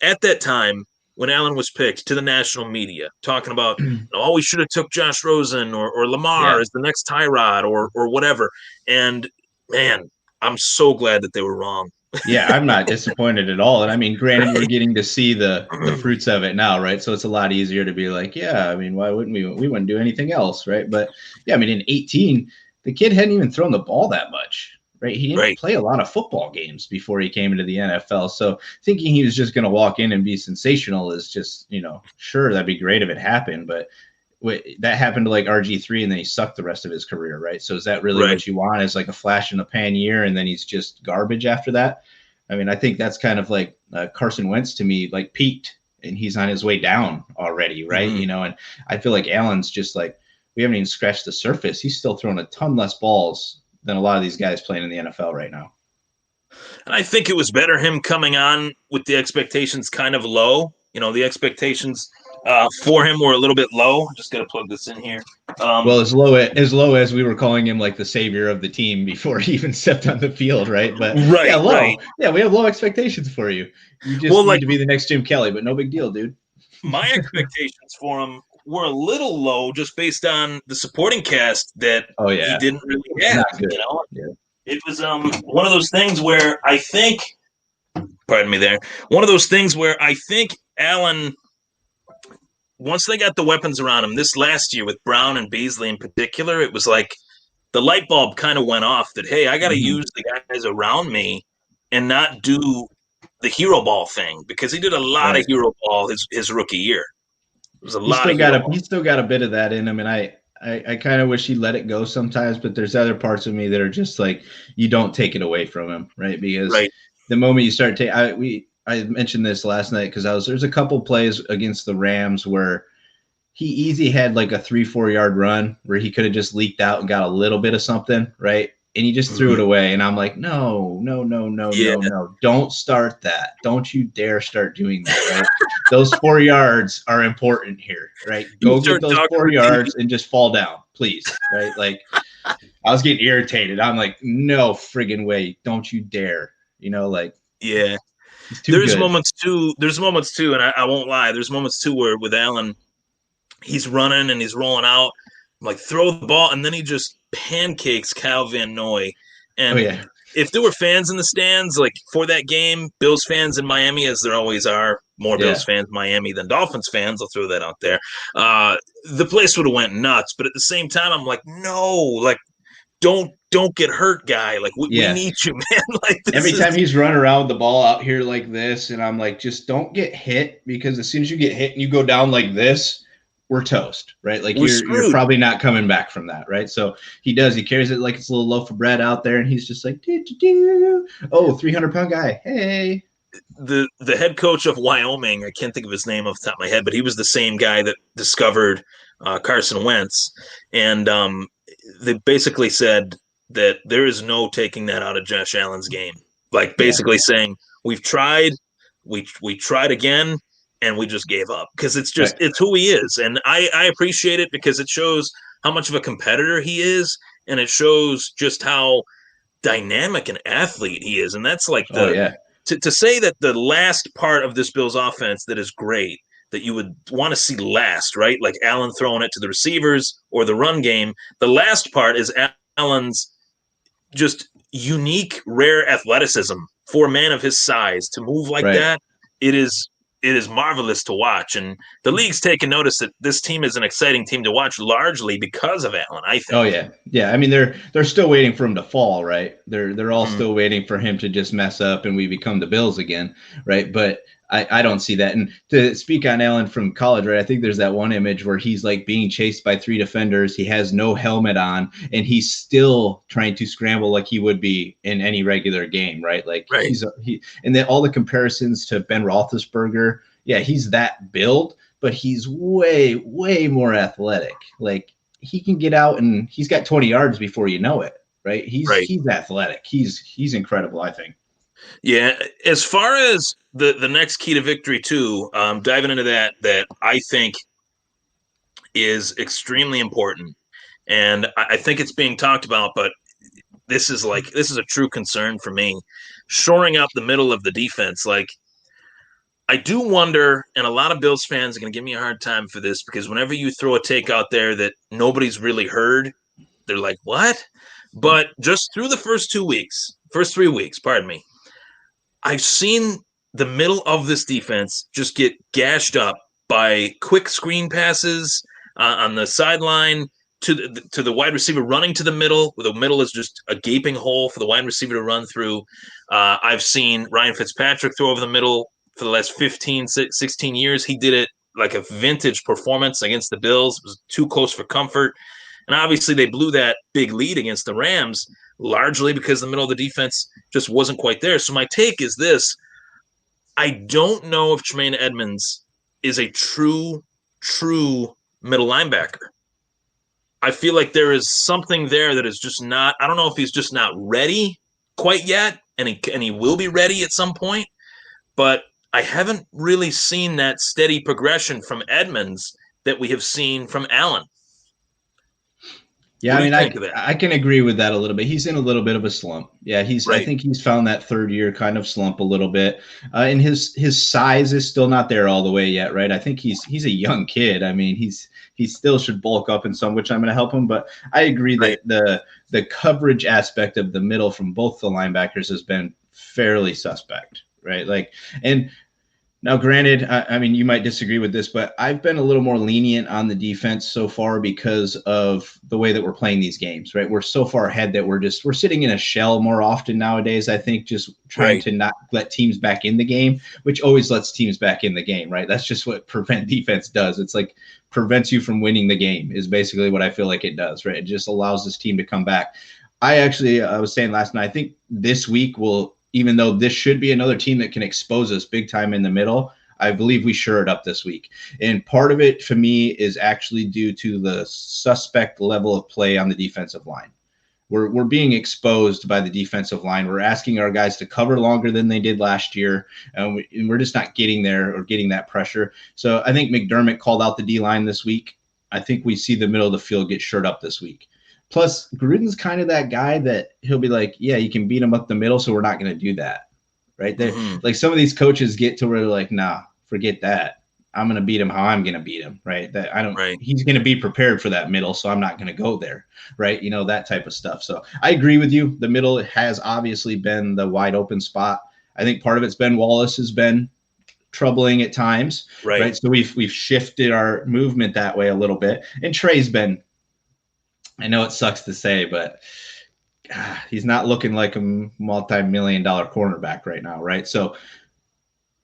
at that time when Allen was picked to the national media, talking about, oh, we should have took Josh Rosen or Lamar Yeah. as the next Tyrod or whatever. And man, I'm so glad that they were wrong. Yeah, I'm not disappointed at all. And I mean, granted, we're Right. getting to see the fruits of it now, right? So it's a lot easier to be like, yeah, I mean, why wouldn't we? We wouldn't do anything else, right? But yeah, I mean, in 18, the kid hadn't even thrown the ball that much, right? He didn't Right. play a lot of football games before he came into the NFL. So thinking he was just going to walk in and be sensational is just, sure, that'd be great if it happened, but that happened to like RG3 and then he sucked the rest of his career, right? So is that really Right. what you want? Is like a flash in the pan year and then he's just garbage after that? I mean, I think that's kind of like Carson Wentz to me, like peaked and he's on his way down already, right? Mhm. And I feel like Allen's just like, we haven't even scratched the surface. He's still throwing a ton less balls than a lot of these guys playing in the NFL right now. And I think it was better him coming on with the expectations kind of low. The expectations for him were a little bit low. Just got to plug this in here. Well, as low as we were calling him like the savior of the team before he even stepped on the field, right? But yeah, Right, low. right. Yeah, we have low expectations for you. You just Well, need like to be the next Jim Kelly, but no big deal, dude. my expectations for him were a little low just based on the supporting cast that Oh he yeah, didn't really have. not good. Yeah. It was one of those things where I think, pardon me, there, one of those things where I think Allen, once they got the weapons around him this last year with Brown and Beasley in particular, it was like the light bulb kind of went off that, hey, I got to Mm-hmm. use the guys around me and not do the hero ball thing, because he did a lot of Right. hero ball his rookie year. It was a He's lot still of got hero a ball. he's still got a bit of that in him, and I kind of wish he let it go sometimes. But there's other parts of me that are just like you don't take it away from him, right? Because Right. the moment you start taking, I mentioned this last night because there's a couple plays against the Rams where he easy had like a 3-4 yard run where he could have just leaked out and got a little bit of something, right? And he just threw it away. And I'm like, no. Yeah. Don't start that. Don't you dare start doing that, right? Those 4 yards are important here, right? You Go get start those talking 4 yards and just fall down, please, right? Like I was getting irritated. I'm like, no friggin' way. Don't you dare. Like yeah. he's too good. There's moments too, and I won't lie. There's moments too where with Allen, he's running and he's rolling out, like throw the ball, and then he just pancakes Kyle Van Noy. Oh And yeah. if there were fans in the stands, like for that game, Bills fans in Miami, as there always are, more Yeah. Bills fans in Miami than Dolphins fans. I'll throw that out there. The place would have went nuts. But at the same time, I'm like, no, like don't get hurt, guy. Like we Yes. need you, man. Like Every time he's running around with the ball out here like this, and I'm like, just don't get hit, because as soon as you get hit and you go down like this, we're toast, right? Like we're you're screwed. probably not coming back from that, right? So he carries it like it's a little loaf of bread out there, and he's just like, oh, 300-pound guy, hey. The head coach of Wyoming, I can't think of his name off the top of my head, but he was the same guy that discovered Carson Wentz, and they basically said that there is no taking that out of Josh Allen's game. Like basically saying, we've tried, we tried again, and we just gave up, because it's just it's who he is, and I appreciate it, because it shows how much of a competitor he is, and it shows just how dynamic an athlete he is, and that's like to say that the last part of this Bills offense that is great, that you would want to see last, right? Like Allen throwing it to the receivers or the run game. The last part is Allen's just unique, rare athleticism for a man of his size to move like that. It is marvelous to watch, and the league's taken notice that this team is an exciting team to watch, largely because of Allen, I think. Oh yeah. I mean, they're still waiting for him to fall, right? They're all still waiting for him to just mess up and we become the Bills again, right? But I don't see that. And to speak on Allen from college, right? I think there's that one image where he's like being chased by 3 defenders. He has no helmet on, and he's still trying to scramble like he would be in any regular game, right? Like and then all the comparisons to Ben Roethlisberger. Yeah, he's that build, but he's way, way more athletic. Like he can get out and he's got 20 yards before you know it, right? He's athletic. He's incredible, I think. Yeah, as far as the next key to victory too, diving into that I think is extremely important, and I think it's being talked about, but this is a true concern for me. Shoring up the middle of the defense, like I do wonder, and a lot of Bills fans are going to give me a hard time for this, because whenever you throw a take out there that nobody's really heard, they're like, what? But just through the first 3 weeks, pardon me, I've seen the middle of this defense just get gashed up by quick screen passes on the sideline to the wide receiver running to the middle, where the middle is just a gaping hole for the wide receiver to run through. I've seen Ryan Fitzpatrick throw over the middle for the last 15, 16 years. He did it like a vintage performance against the Bills. It was too close for comfort. And obviously they blew that big lead against the Rams, largely because the middle of the defense just wasn't quite there. So my take is this: I don't know if Tremaine Edmonds is a true middle linebacker. I feel like there is something there that is just not, I don't know if he's just not ready quite yet, and he will be ready at some point, but I haven't really seen that steady progression from Edmonds that we have seen from Allen. Yeah, I mean, I can agree with that a little bit. He's in a little bit of a slump. Yeah, I think he's found that third year kind of slump a little bit. And his size is still not there all the way yet, right? I think he's a young kid. I mean, he still should bulk up in some, which I'm going to help him. But I agree that the coverage aspect of the middle from both the linebackers has been fairly suspect, right? Like, and now, granted, I mean, you might disagree with this, but I've been a little more lenient on the defense so far because of the way that we're playing these games, right? We're so far ahead that we're sitting in a shell more often nowadays. I think just trying to not let teams back in the game, which always lets teams back in the game, right? That's just what prevent defense does. It's like prevents you from winning the game is basically what I feel like it does, right? It just allows this team to come back. I was saying last night, I think this week even though this should be another team that can expose us big time in the middle, I believe we sure it up this week. And part of it for me is actually due to the suspect level of play on the defensive line. We're being exposed by the defensive line. We're asking our guys to cover longer than they did last year, and we're just not getting there or getting that pressure. So I think McDermott called out the D-line this week. I think we see the middle of the field get shored up this week. Plus, Gruden's kind of that guy that he'll be like, yeah, you can beat him up the middle, so we're not going to do that, right? Like some of these coaches get to where they're like, nah, forget that. I'm going to beat him how I'm going to beat him, right? He's going to be prepared for that middle, so I'm not going to go there, right? You know, that type of stuff. So I agree with you. The middle has obviously been the wide open spot. I think part of it's been Wallace has been troubling at times, right? So we've shifted our movement that way a little bit, and Trey's been I know it sucks to say, but he's not looking like a multi-million-dollar cornerback right now, right? So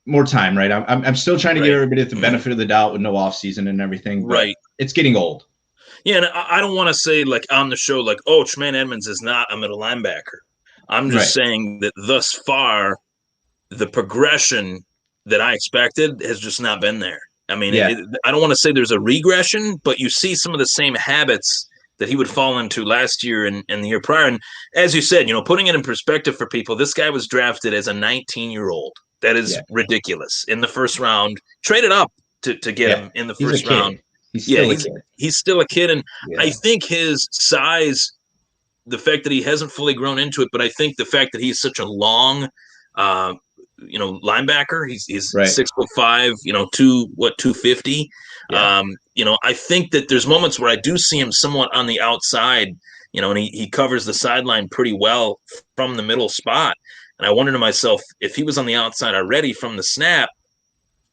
more time, right? I'm still trying to give everybody the benefit of the doubt with no offseason and everything, but it's getting old. Yeah, and I don't want to say like on the show, like, oh, Tremaine Edmunds is not a middle linebacker. I'm just saying that thus far, the progression that I expected has just not been there. I mean, I don't want to say there's a regression, but you see some of the same habits that he would fall into last year and the year prior. And as you said, putting it in perspective for people, this guy was drafted as a 19-year-old. That is ridiculous. In the first round, traded up to get him in the first round. He's still a kid. He's still a kid. And I think his size, the fact that he hasn't fully grown into it, but I think the fact that he's such a long, linebacker, he's 6'5", 250. I think that there's moments where I do see him somewhat on the outside, and he covers the sideline pretty well from the middle spot. And I wonder to myself, if he was on the outside already from the snap,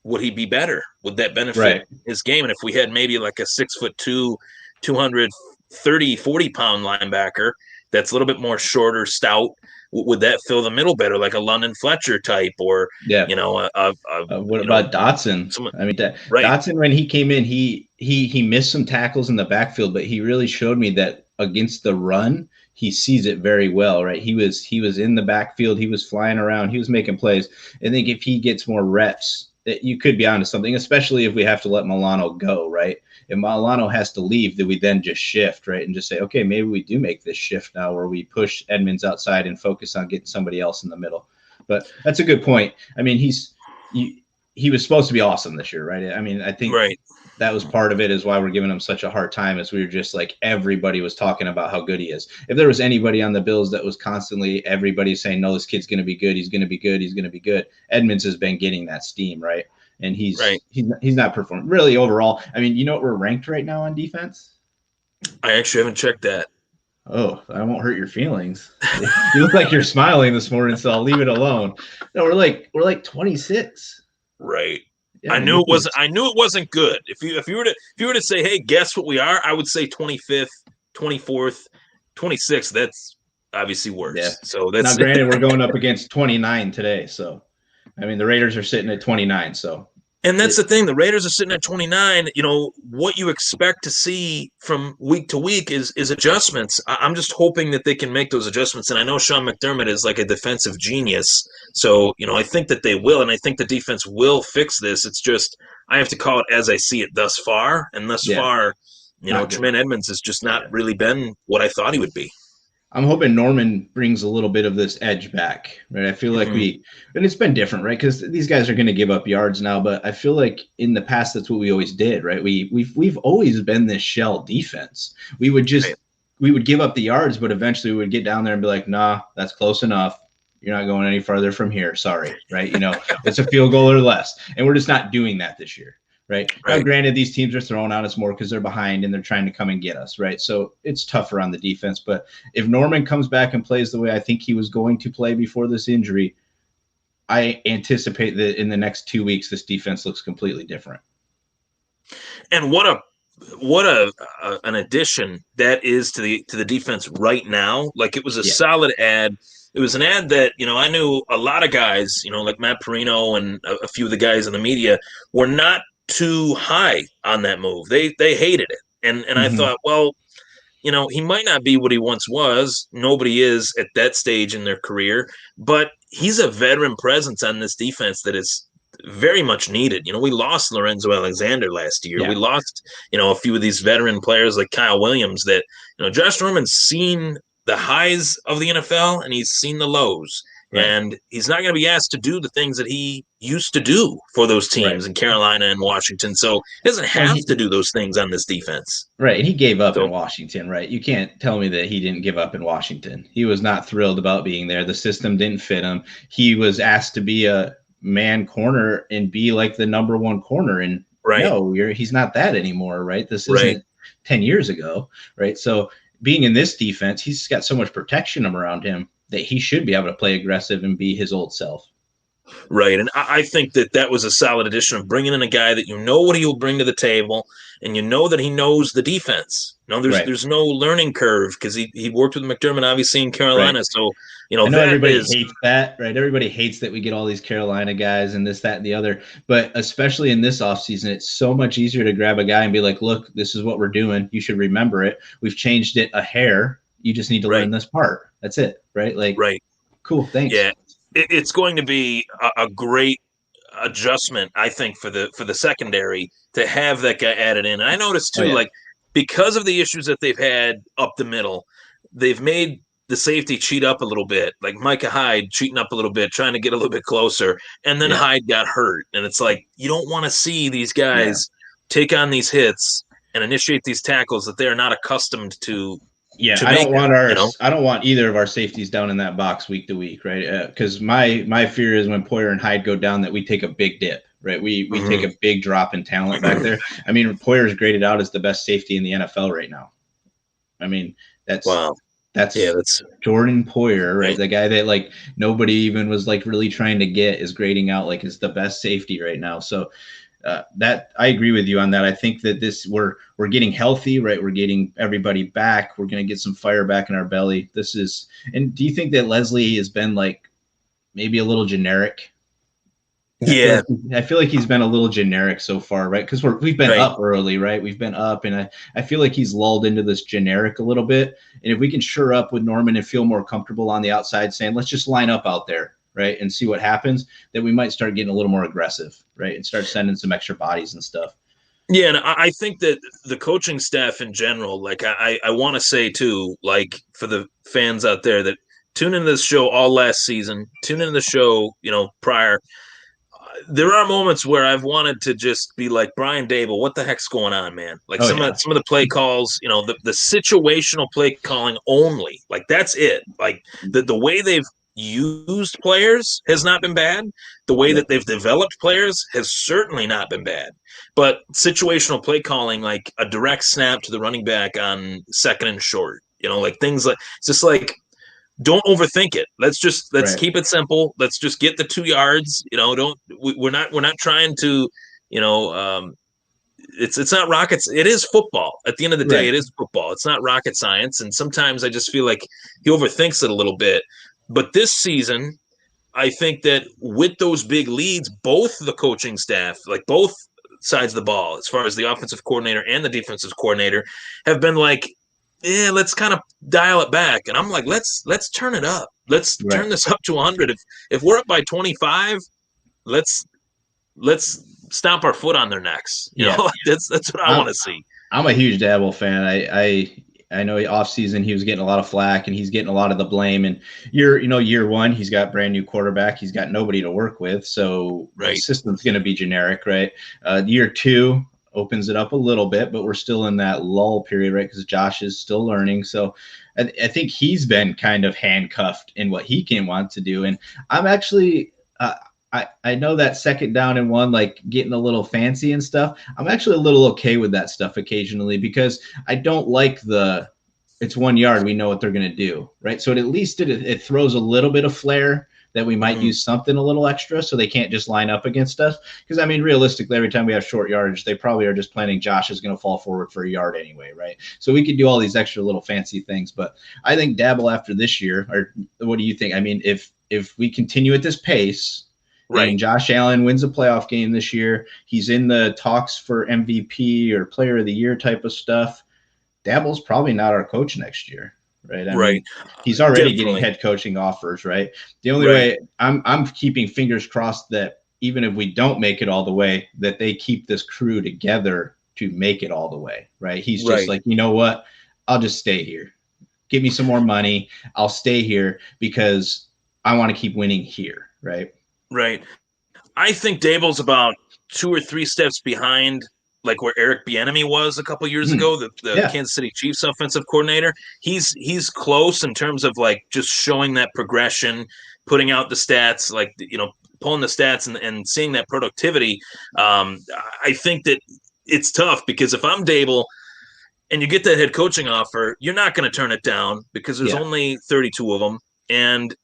would he be better? Would that benefit his game? And if we had maybe like a 6'2", 230, 40-pound linebacker that's a little bit more shorter, stout, would that fill the middle better, like a London Fletcher type, or what about Dotson? Dotson, when he came in, he missed some tackles in the backfield, but he really showed me that against the run, he sees it very well, right? He was in the backfield, he was flying around, he was making plays. I think if he gets more reps, you could be onto something, especially if we have to let Milano go, right? If Milano has to leave, then we then just shift, right? And just say, okay, maybe we do make this shift now where we push Edmunds outside and focus on getting somebody else in the middle. But that's a good point. I mean, he was supposed to be awesome this year, right? I mean, I think that was part of it, is why we're giving him such a hard time, is we were just like, everybody was talking about how good he is. If there was anybody on the Bills that was constantly everybody saying, no, this kid's going to be good, he's going to be good, he's going to be good, Edmunds has been getting that steam, right? And he's not performing really overall. I mean, you know what we're ranked right now on defense? I actually haven't checked that. Oh, I won't hurt your feelings. You look like you're smiling this morning, so I'll leave it alone. No, we're like 26. Right. Yeah, I knew it wasn't good. If you were to say, hey, guess what we are, I would say 25th, 24th, 26th. That's obviously worse. Yeah. So that's, now granted, we're going up against 29 today. So I mean, the Raiders are sitting at 29. So, and that's the thing. The Raiders are sitting at 29. What you expect to see from week to week is adjustments. I'm just hoping that they can make those adjustments. And I know Sean McDermott is like a defensive genius. So, I think that they will. And I think the defense will fix this. It's just, I have to call it as I see it thus far. And thus far, Tremaine Edmunds has just not really been what I thought he would be. I'm hoping Norman brings a little bit of this edge back, right? I feel like and it's been different, right? Because these guys are going to give up yards now, but I feel like in the past, that's what we always did, right? We've always been this shell defense. We would give up the yards, but eventually we would get down there and be like, nah, that's close enough. You're not going any farther from here. Sorry, right? It's a field goal or less. And we're just not doing that this year. Right. Now, granted, these teams are throwing on us more because they're behind and they're trying to come and get us. Right. So it's tougher on the defense. But if Norman comes back and plays the way I think he was going to play before this injury, I anticipate that in the next 2 weeks, this defense looks completely different. And what an addition that is to the defense right now. Like, it was a solid ad. It was an ad that, I knew a lot of guys, like Matt Perino and a few of the guys in the media were not too high on that move. They hated it. And I thought, well, he might not be what he once was. Nobody is at that stage in their career, but he's a veteran presence on this defense that is very much needed. We lost Lorenzo Alexander last year. We lost, a few of these veteran players like Kyle Williams that, Josh Norman's seen the highs of the NFL and he's seen the lows. Right. And he's not going to be asked to do the things that he used to do for those teams in Carolina and Washington. So he doesn't have to do those things on this defense. Right. And he gave up in Washington, right? You can't tell me that he didn't give up in Washington. He was not thrilled about being there. The system didn't fit him. He was asked to be a man corner and be like the number one corner. And no, he's not that anymore, right? This isn't 10 years ago, right? So being in this defense, he's got so much protection around him that he should be able to play aggressive and be his old self. Right. And I think that was a solid addition of bringing in a guy that what he will bring to the table. and you know that he knows the defense. No, there's no learning curve because he worked with McDermott obviously in Carolina. Right. So I know that everybody is hates that, right? Everybody hates that we get all these Carolina guys and this, that, and the other. But especially in this offseason, it's so much easier to grab a guy and be like, look, this is what we're doing. You should remember it. We've changed it a hair. You just need to learn this part. That's it, right? Like, cool, thanks. Yeah, it's going to be a great adjustment, I think, for the secondary to have that guy added in. And I noticed too, like because of the issues that they've had up the middle, they've made the safety cheat up a little bit, like Micah Hyde cheating up a little bit, trying to get a little bit closer, and then Hyde got hurt. And it's like you don't want to see these guys take on these hits and initiate these tackles that they are not accustomed to. Yeah, I don't want I don't want either of our safeties down in that box week to week, right? Because my fear is when Poyer and Hyde go down that we take a big dip, right? We take a big drop in talent back there. I mean, Poyer is graded out as the best safety in the NFL right now. I mean, that's Jordan Poyer, right? The guy that like nobody even was like really trying to get is grading out like is the best safety right now. So that I agree with you on that. I think that we're getting healthy, right? We're getting everybody back. We're going to get some fire back in our belly. And do you think that Leslie has been like maybe a little generic? Yeah, I feel like he's been a little generic so far, right? Because we've been up early, right? We've been up, and I feel like he's lulled into this generic a little bit. And if we can shore up with Norman and feel more comfortable on the outside, saying let's just line up out there, right, and see what happens, then we might start getting a little more aggressive, right, and start sending some extra bodies and stuff. Yeah, and I think that the coaching staff in general, like I want to say too, like for the fans out there that tune into this show all last season, tune into the show, prior. There are moments where I've wanted to just be like Brian Dable, what the heck's going on, man? Like some of the play calls, the situational play calling only, like that's it. Like the way they've used players has not been bad. The way that they've developed players has certainly not been bad. But situational play calling, like a direct snap to the running back on second and short, like things like it's just like don't overthink it. Let's keep it simple. Let's just get the 2 yards. We're not trying to, it's not rockets. It is football. At the end of the day, it is football. It's not rocket science. And sometimes I just feel like he overthinks it a little bit. But this season, I think that with those big leads, both the coaching staff, like both sides of the ball, as far as the offensive coordinator and the defensive coordinator, have been like, yeah, let's kind of dial it back. And I'm like, let's turn it up. Let's turn this up to 100. If we're up by 25, let's stomp our foot on their necks. You know, that's what I want to see. I'm a huge Dabo fan. I know off season he was getting a lot of flack and he's getting a lot of the blame. And year one, he's got brand new quarterback. He's got nobody to work with. So the system's going to be generic, right? Year two opens it up a little bit, but we're still in that lull period, right? Because Josh is still learning. So I think he's been kind of handcuffed in what he can want to do. And I'm actually, I know that second down and one, like getting a little fancy and stuff. I'm actually a little okay with that stuff occasionally because I don't like it's 1 yard. We know what they're going to do, right? So at least it throws a little bit of flair that we might use something a little extra so they can't just line up against us. Because, I mean, realistically, every time we have short yardage, they probably are just planning Josh is going to fall forward for a yard anyway, right? So we could do all these extra little fancy things. But I think Dabble after this year, or what do you think? I mean, if we continue at this pace, and Josh Allen wins a playoff game this year, he's in the talks for MVP or player of the year type of stuff, Dabble's probably not our coach next year. Right. I mean, he's already getting head coaching offers. Right. The only way I'm keeping fingers crossed that even if we don't make it all the way, that they keep this crew together to make it all the way. Right. He's just like, you know what? I'll just stay here. Give me some more money. I'll stay here because I want to keep winning here. Right. Right. I think Dable's about 2 or 3 steps behind like where Eric Bieniemy was a couple years ago, the Kansas City Chiefs offensive coordinator. He's close in terms of like just showing that progression, putting out the stats, like, pulling the stats and seeing that productivity. I think that it's tough because if I'm Dable and you get that head coaching offer, you're not going to turn it down because there's only 32 of them. And,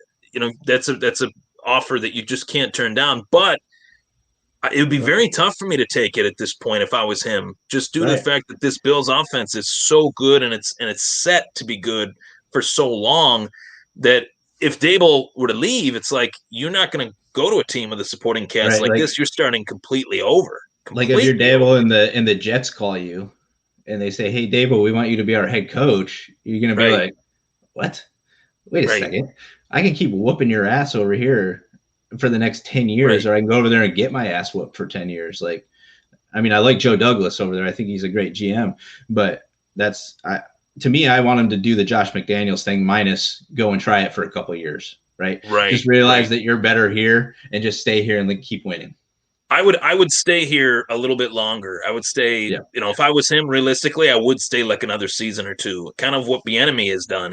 that's a offer that you just can't turn down. But It would be very tough for me to take it at this point if I was him, just due to the Right. fact that this Bills offense is so good and it's set to be good for so long that if Dable were to leave, it's like you're not going to go to a team with a supporting cast Right. like this. You're starting completely over. Like if you're Completely over. Dable and the Jets call you and they say, "Hey, Dable, we want you to be our head coach," you're gonna be Right. like, "What? Wait a Right. second. I can keep whooping your ass over here for the next 10 years, Right. or I can go over there and get my ass whooped for 10 years." Like, I mean, I like Joe Douglas over there. I think he's a great GM, but to me, I want him to do the Josh McDaniels thing minus go and try it for a couple of years, right? Right. Just realize Right. that you're better here and just stay here and keep winning. I would stay here a little bit longer. I would stay, Yeah. if I was him, realistically, I would stay like another season or two. Kind of what Bieniemy has done.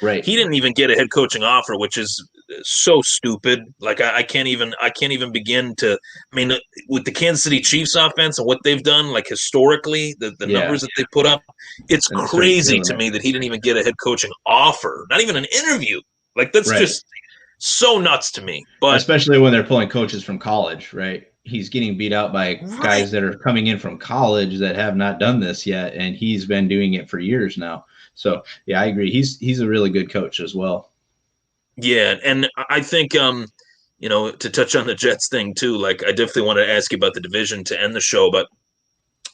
Right. He didn't even get a head coaching offer, which is so stupid. Like I can't even begin to. I mean, with the Kansas City Chiefs offense and what they've done, like historically, the Yeah. numbers that they put up, it's And it started crazy feeling to it. me that he didn't even get a head coaching offer, not even an interview. Like that's Right. just so nuts to me. But Especially when they're pulling coaches from college, right? He's getting beat out by right. guys that are coming in from college that have not done this yet, and he's been doing it for years now. So yeah, I agree. He's a really good coach as well. Yeah, and I think to touch on the Jets thing too, like I definitely wanted to ask you about the division to end the show, but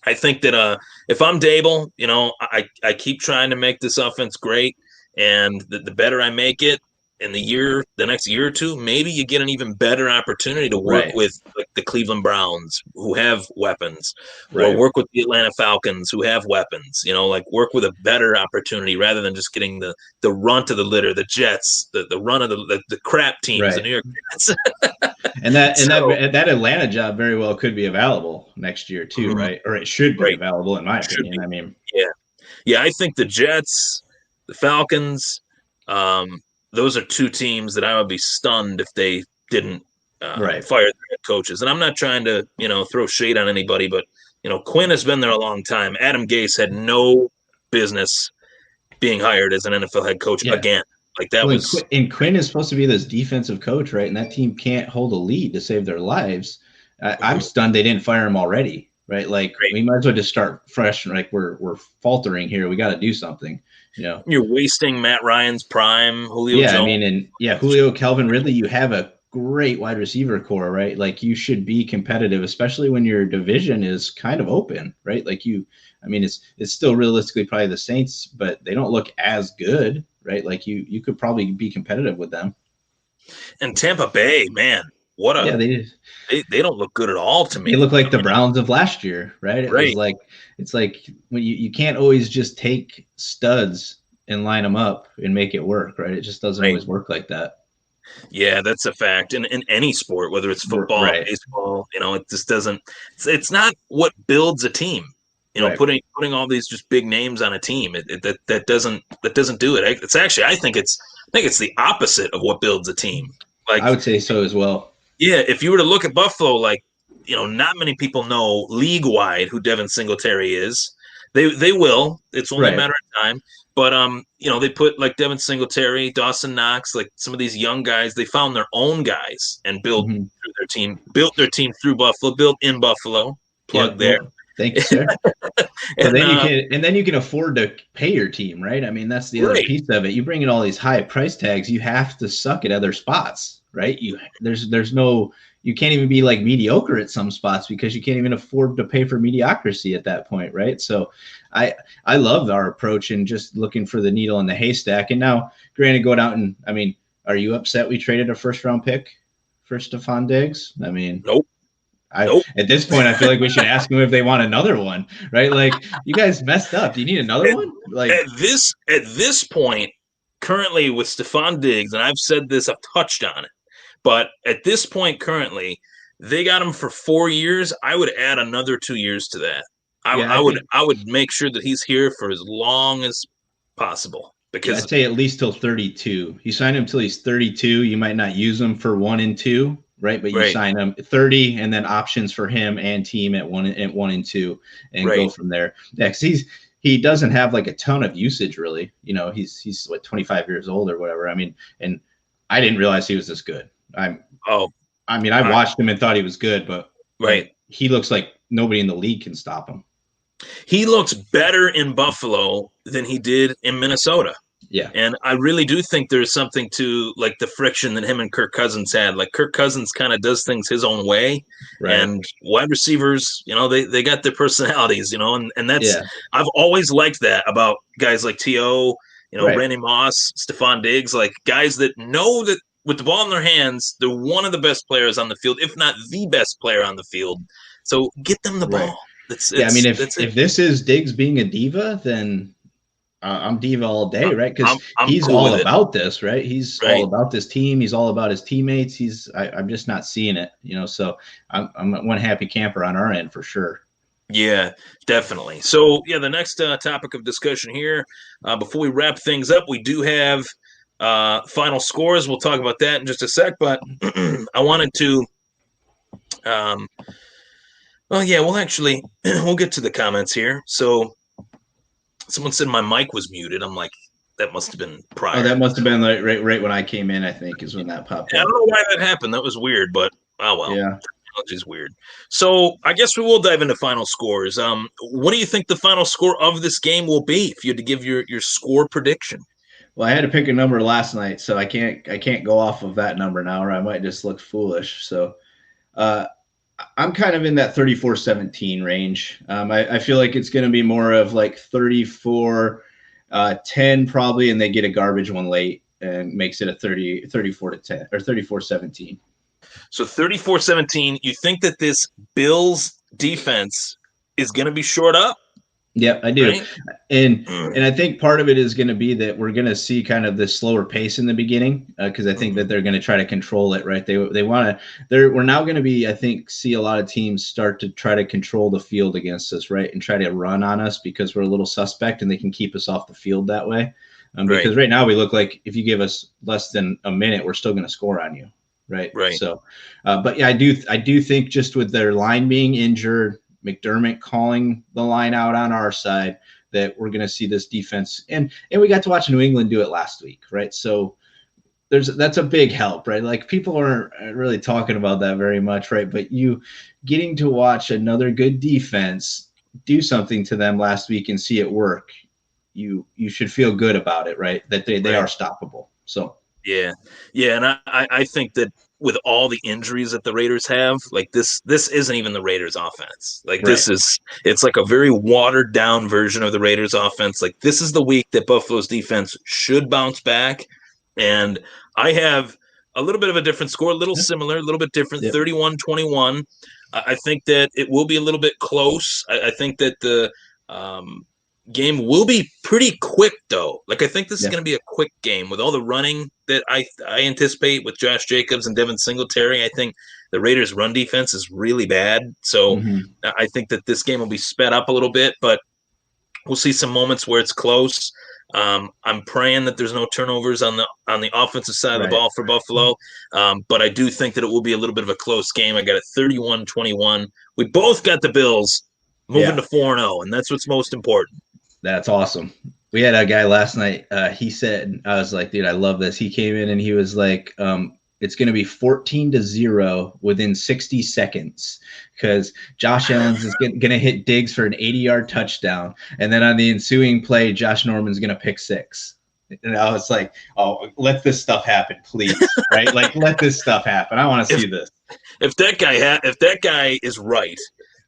I think that if I'm Dable, I keep trying to make this offense great, and the better I make it in the next year or two, maybe you get an even better opportunity to work Right. with like the Cleveland Browns who have weapons, or Right. work with the Atlanta Falcons who have weapons. Like work with a better opportunity rather than just getting the runt of the litter, the Jets, the run of the crap teams, the Right. New York Jets. And that So, that Atlanta job very well could be available next year too, mhm, right? Or it should be right, available, in my should opinion. be. I mean, Yeah. Yeah, I think the Jets, the Falcons, those are two teams that I would be stunned if they didn't right. fire their head coaches. And I'm not trying to, throw shade on anybody, but Quinn has been there a long time. Adam Gase had no business being hired as an NFL head coach Yeah. again. Like that Well, was Quinn is supposed to be this defensive coach, right? And that team can't hold a lead to save their lives. I'm mhm, stunned they didn't fire him already, right? Like great. we might as well just start fresh. Like we're faltering here. We got to do something, you know? You're wasting Matt Ryan's prime, Julio Yeah, I Jones. mean, and yeah, Julio, Calvin Ridley, you have a great wide receiver core, right? Like you should be competitive, especially when your division is kind of open, right? I mean, it's still realistically probably the Saints, but they don't look as good, right? Like you could probably be competitive with them. And Tampa Bay, man, what Yeah, a they don't look good at all to they me. look like I the mean, Browns of last year, right? right. It's like when you can't always just take studs and line them up and make it work, right? It just doesn't Right. always work like that. Yeah, that's a fact. In any sport, whether it's football, Right, baseball, it just doesn't. It's not what builds a team. right. Putting all these just big names on a team, that doesn't do it. It's actually I think it's the opposite of what builds a team. Like, I would say so as well. yeah, if you were to look at Buffalo, like, not many people know league wide who Devin Singletary is. They will. It's only a Right. matter of time. But they put like Devin Singletary, Dawson Knox, like some of these young guys. They found their own guys and Mhm. built their team through Buffalo, built in Buffalo. Plug Yep. there. Well, thank you, sir. So And then you can afford to pay your team, right? I mean, that's the other right, piece of it. You bring in all these high price tags, you have to suck at other spots, right? There's no you can't even be like mediocre at some spots because you can't even afford to pay for mediocrity at that point, right? So I love our approach and just looking for the needle in the haystack. And now, granted, going out and I mean, are you upset we traded a first round pick for Stephon Diggs? I mean, nope, nope. at this point, I feel like we should ask them if they want another one, right? Like, you guys messed up. Do you need another At, one? Like, at this point, currently with Stephon Diggs, and I've said this, I've touched on it. But at this point, currently, they got him for 4 years. I would add another 2 years to that. I, yeah, I would I would make sure that he's here for as long as possible I'd because say at least till 32. You sign him till he's 32. You might not use him for 1 and 2, right? But you right, sign him 30, and then options for him and team at 1 and 2, and right, go from there. Yeah, because he doesn't have like a ton of usage really. He's what 25 years old or whatever. I mean, and I didn't realize he was this good. oh, I mean, I I, watched him and thought he was good, but Right. He looks like nobody in the league can stop him. He looks better in Buffalo than he did in Minnesota. Yeah. And I really do think there's something to like the friction that him and Kirk Cousins had. Like Kirk Cousins kind of does things his own way. Right. And wide receivers, they got their personalities, and that's I've always liked that about guys like T.O., Randy Moss, Stephon Diggs, like guys that know that with the ball in their hands, they're one of the best players on the field, if not the best player on the field. So get them the ball. I mean, if this is Diggs being a diva, then I'm diva all day, right? Because he's cool all about this, right? He's all about this team. He's all about his teammates. I'm just not seeing it, So I'm one happy camper on our end for sure. Yeah, definitely. So the next topic of discussion here, before we wrap things up, we do have final scores. We'll talk about that in just a sec, but I wanted to. We'll get to the comments here. So someone said my mic was muted. I'm like, that must have been prior. Oh, that must have been like right when I came in, I think, is when that popped up. I don't know why that happened. That was weird, but oh well. Yeah. Technology's weird. So I guess we will dive into final scores. What do you think the final score of this game will be if you had to give your score prediction? Well, I had to pick a number last night, so I can't go off of that number now, or I might just look foolish. So I'm kind of in that 34-17 range. I feel like it's going to be more of like 34-10 probably, and they get a garbage one late and makes it a 34-10 or 34-17. So 34-17, you think that this Bills defense is going to be short up? Yeah, I do. Right? And I think part of it is going to be that we're going to see kind of this slower pace in the beginning because I think that they're going to try to control it, right? They want to. We're now going to be, I think, see a lot of teams start to try to control the field against us, right, and try to run on us because we're a little suspect and they can keep us off the field that way. Because right now we look like if you give us less than a minute, we're still going to score on you, right? So, but yeah, I do think just with their line being injured, McDermott calling the line out on our side, that we're going to see this defense. And we got to watch New England do it last week, right? So that's a big help, right? Like people aren't really talking about that very much, right? But you getting to watch another good defense do something to them last week and see it work, you should feel good about it, right? That they are stoppable. So yeah, and I think that with all the injuries that the Raiders have, like this isn't even the Raiders offense. Like it's like a very watered down version of the Raiders offense. Like this is the week that Buffalo's defense should bounce back. And I have a little bit of a different score, a little similar, a little bit different, 31-21. I think that it will be a little bit close. I think that the game will be pretty quick, though. Like I think this is going to be a quick game with all the running that I anticipate with Josh Jacobs and Devin Singletary. I think the Raiders' run defense is really bad, so I think that this game will be sped up a little bit. But we'll see some moments where it's close. I'm praying that there's no turnovers on the offensive side of the ball for Buffalo, but I do think that it will be a little bit of a close game. I got it 31-21. We both got the Bills moving to 4-0, and that's what's most important. That's awesome. We had a guy last night. He said, I was like, dude, I love this. He came in and he was like, it's going to be 14-0 within 60 seconds because Josh Allen's is going to hit Diggs for an 80-yard touchdown. And then on the ensuing play, Josh Norman's going to pick 6. And I was like, oh, let this stuff happen, please. Right? Like, let this stuff happen. I want to see this. If that guy is right,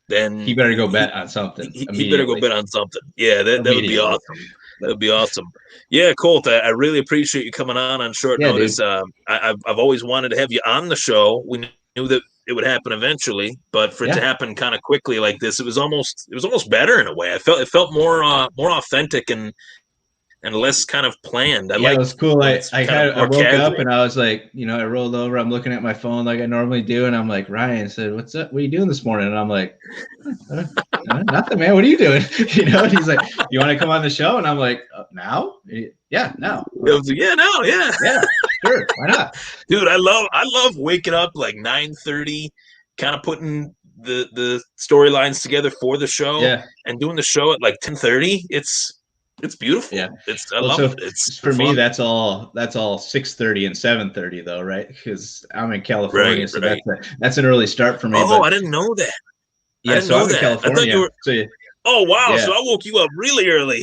then he better go bet on something. He better go bet on something. Yeah, that would be awesome. That would be awesome. Yeah, Colt, I really appreciate you coming on short notice. I've always wanted to have you on the show. We knew that it would happen eventually, but for it to happen kind of quickly like this, it was almost better in a way. It felt more authentic and less kind of planned. It was cool. I woke up and I was like, I rolled over. I'm looking at my phone like I normally do, and I'm like, Ryan said, "What's up? What are you doing this morning?" And I'm like, "Nothing, man. What are you doing?" And he's like, "You want to come on the show?" And I'm like, "Now? Yeah, now." Yeah, sure. Why not, dude? I love waking up like 9:30, kind of putting the storylines together for the show, and doing the show at like 10:30. It's beautiful. Yeah. I Well, love so it. It's for me, fun. that's all 6:30 and 7:30 though, right? Because I'm in Right, California, so right. that's an early start for me. Oh, But I didn't know that. I yeah, didn't so know I'm in that. I thought you California. were. So Oh, wow. yeah. So I woke you up really early.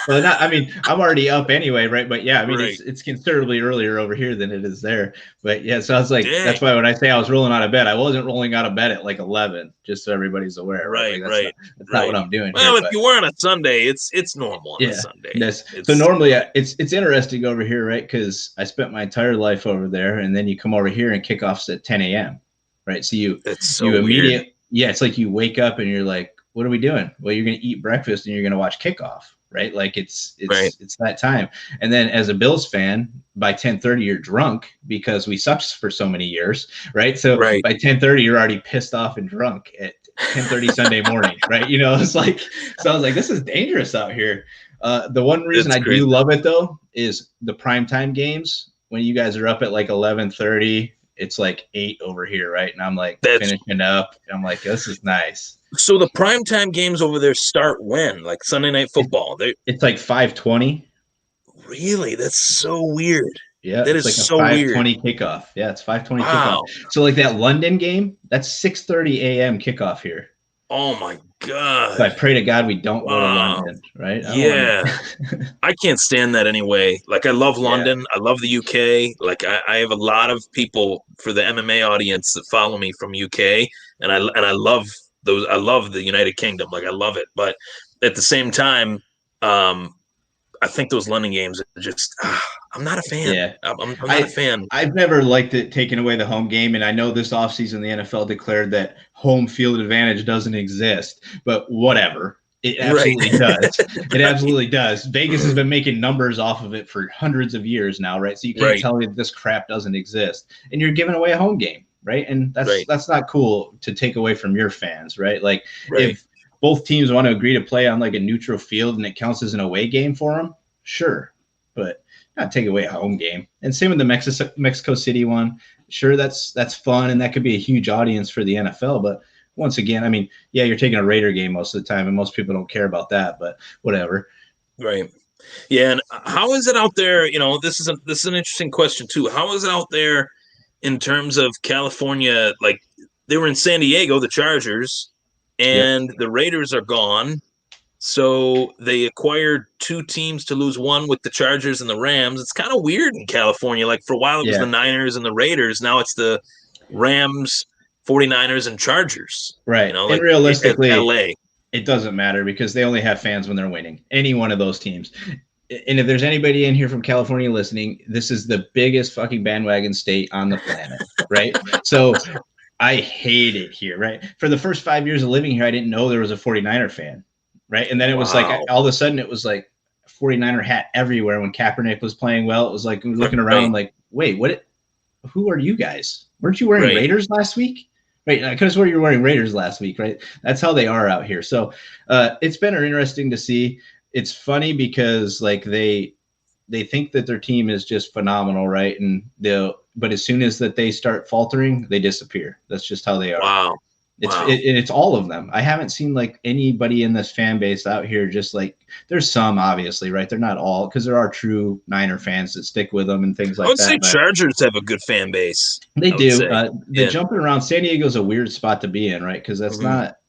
Well, not. I mean, I'm already up anyway, right? But yeah, I mean, Right. it's considerably earlier over here than it is there. But yeah, so I was like, Dang. that's why when I say I was rolling out of bed, I wasn't rolling out of bed at like 11, just so everybody's aware, right? Right, Like right, that's not right. what I'm doing here. Well, if But you were on a Sunday, it's normal on a yeah, Sunday. that's so It's normally it's interesting over here, right? Because I spent my entire life over there, and then you come over here and kickoffs at 10 a.m. Right? So it's you so weird. immediately it's like you wake up and you're like, what are we doing? Well, you're gonna eat breakfast and you're gonna watch kickoff, right? Like it's Right. it's that time. And then as a Bills fan, by 10:30 you're drunk because we sucked for so many years, right? So Right. by 10:30 you're already pissed off and drunk at 10:30 Sunday morning, right? You know, it's like, so I was like, this is dangerous out here. The one reason It's I do crazy. love it though is the primetime games when you guys are up at like 11:30. It's like 8 over here, right? And I'm like That's finishing up. And I'm like, this is nice. so the primetime games over there start when? Like Sunday night football. They It's like 5:20. really, that's so weird. Yeah, That it's is like a so weird. 5:20 kickoff. Yeah, it's 5:20 kickoff. Wow. So like that London game, that's 6:30 a.m. kickoff here. Oh my So God. I pray to God we don't go to Wow. London, right? I don't want Yeah. to. I can't stand that anyway. Like I love Yeah. London. I love the UK. Like I have a lot of people for the MMA audience that follow me from UK, and I love those. I love the United Kingdom. Like I love it. But at the same time, I think those London games are just. I'm not a fan. Yeah. I'm not a fan. I've never liked it taking away the home game, and I know this offseason the NFL declared that home field advantage doesn't exist, but whatever. It absolutely does. It absolutely does. Vegas has been making numbers off of it for hundreds of years now, right? So you can't tell me that this crap doesn't exist, and you're giving away a home game, right? And that's not cool to take away from your fans, right? Like if both teams want to agree to play on like a neutral field and it counts as an away game for them, sure, but not take away a home game. And same with the Mexico City one. Sure, that's fun and that could be a huge audience for the NFL, but once again, I mean, yeah, you're taking a Raider game most of the time, and most people don't care about that, but whatever. Right. Yeah. And how is it out there? You know, this is an interesting question too. How is it out there in terms of California? Like they were in San Diego, the Chargers, and the Raiders are gone. So they acquired two teams to lose one with the Chargers and the Rams. It's kind of weird in California. Like for a while it was the Niners and the Raiders. Now it's the Rams, 49ers, and Chargers. Right. You know, and like realistically, LA. It doesn't matter because they only have fans when they're winning. Any one of those teams. And if there's anybody in here from California listening, this is the biggest fucking bandwagon state on the planet, right? So I hate it here, right? For the first 5 years of living here, I didn't know there was a 49er fan, right? And then it was like all of a sudden it was like 49er hat everywhere when Kaepernick was playing well. It was like looking around, I'm like, wait, who are you guys? Weren't you wearing Raiders last week? Right. I could have sworn you were wearing Raiders last week, right? That's how they are out here. So it's been interesting to see. It's funny because like they think that their team is just phenomenal, right? But as soon as that they start faltering, they disappear. That's just how they are. Wow. It's all of them. I haven't seen like anybody in this fan base out here. Just like there's some obviously, right? They're not all because there are true Niner fans that stick with them and things like that. I would say Chargers have a good fan base. They do. The jumping around San Diego is a weird spot to be in, right? Because that's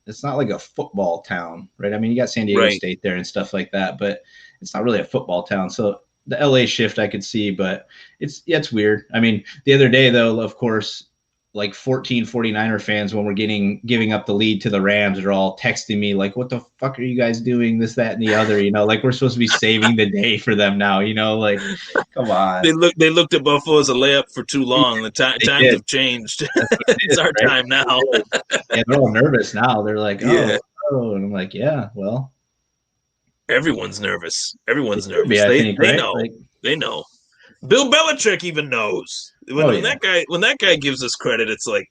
it's not like a football town, right? I mean, you got San Diego State there and stuff like that, but it's not really a football town. So the LA shift I could see, but it's weird. I mean, the other day though, of course, like 14 49er fans when we're giving up the lead to the Rams are all texting me like, what the fuck are you guys doing? This, that, and the other, you know, like we're supposed to be saving the day for them now, you know, like come on. They looked at Buffalo as a layup for too long. The times have changed. It's our time now. Yeah, they're all nervous now. They're like, oh, and I'm like, yeah, well. Everyone's nervous. Everyone's nervous. They know. Like, they know. Bill Belichick even knows. When that guy gives us credit, it's like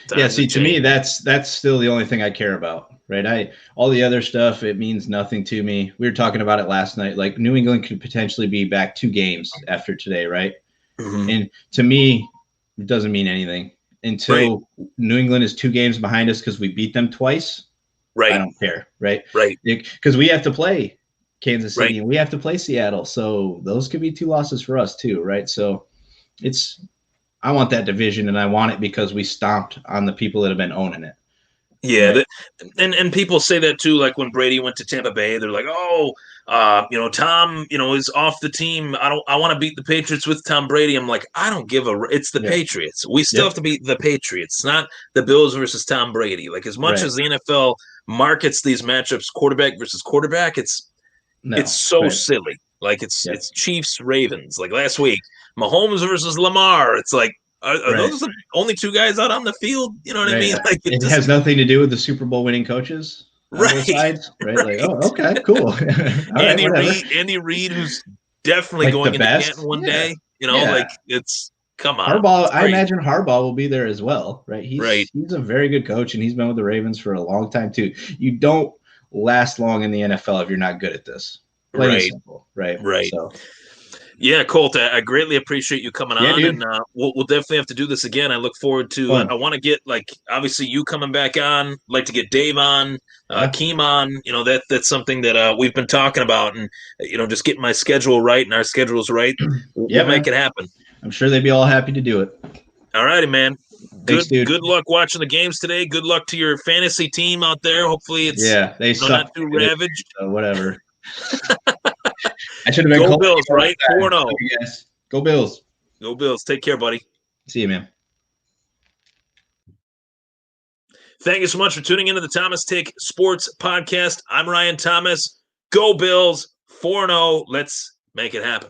to me that's still the only thing I care about, right? All the other stuff, it means nothing to me. We were talking about it last night. Like New England could potentially be back 2 games after today, right? And to me, it doesn't mean anything until New England is 2 games behind us because we beat them twice. Right. I don't care, right? Right. Because we have to play Kansas City, and we have to play Seattle. So those could be 2 losses for us too, right? So I want that division, and I want it because we stomped on the people that have been owning it. Yeah, right? and people say that too. Like when Brady went to Tampa Bay, they're like, "Oh, Tom, is off the team. I want to beat the Patriots with Tom Brady." I'm like, I don't give a. It's the Patriots. We still have to beat the Patriots. It's not the Bills versus Tom Brady. Like as much as the NFL markets these matchups, quarterback versus quarterback, it's so silly. Like it's Chiefs Ravens. Like last week, Mahomes versus Lamar. It's like. Are those the only 2 guys out on the field? You know what I mean? Like it has nothing to do with the Super Bowl winning coaches on both sides, right? Like, oh, okay, cool. Andy Reid, who's definitely like going into Canton one day. Like it's come on. Harbaugh, I imagine Harbaugh will be there as well, right? He's a very good coach, and he's been with the Ravens for a long time too. You don't last long in the NFL if you're not good at this. Plain and simple, right? So. Yeah, Colt, I greatly appreciate you coming on, dude. And we'll definitely have to do this again. I look forward to. I want to get obviously you coming back on. Like to get Dave on, Keem on. That's something that we've been talking about, and just getting my schedule right and our schedules right. We'll make it happen. I'm sure they'd be all happy to do it. All righty, man. Thanks, dude. Good luck watching the games today. Good luck to your fantasy team out there. Hopefully, it's they not too ravaged. Whatever. I should have been Go Bills, right? 4-0. Yes. Go Bills. Go Bills. Take care, buddy. See you, man. Thank you so much for tuning into the Thomas Take Sports Podcast. I'm Ryan Thomas. Go Bills. 4-0. Let's make it happen.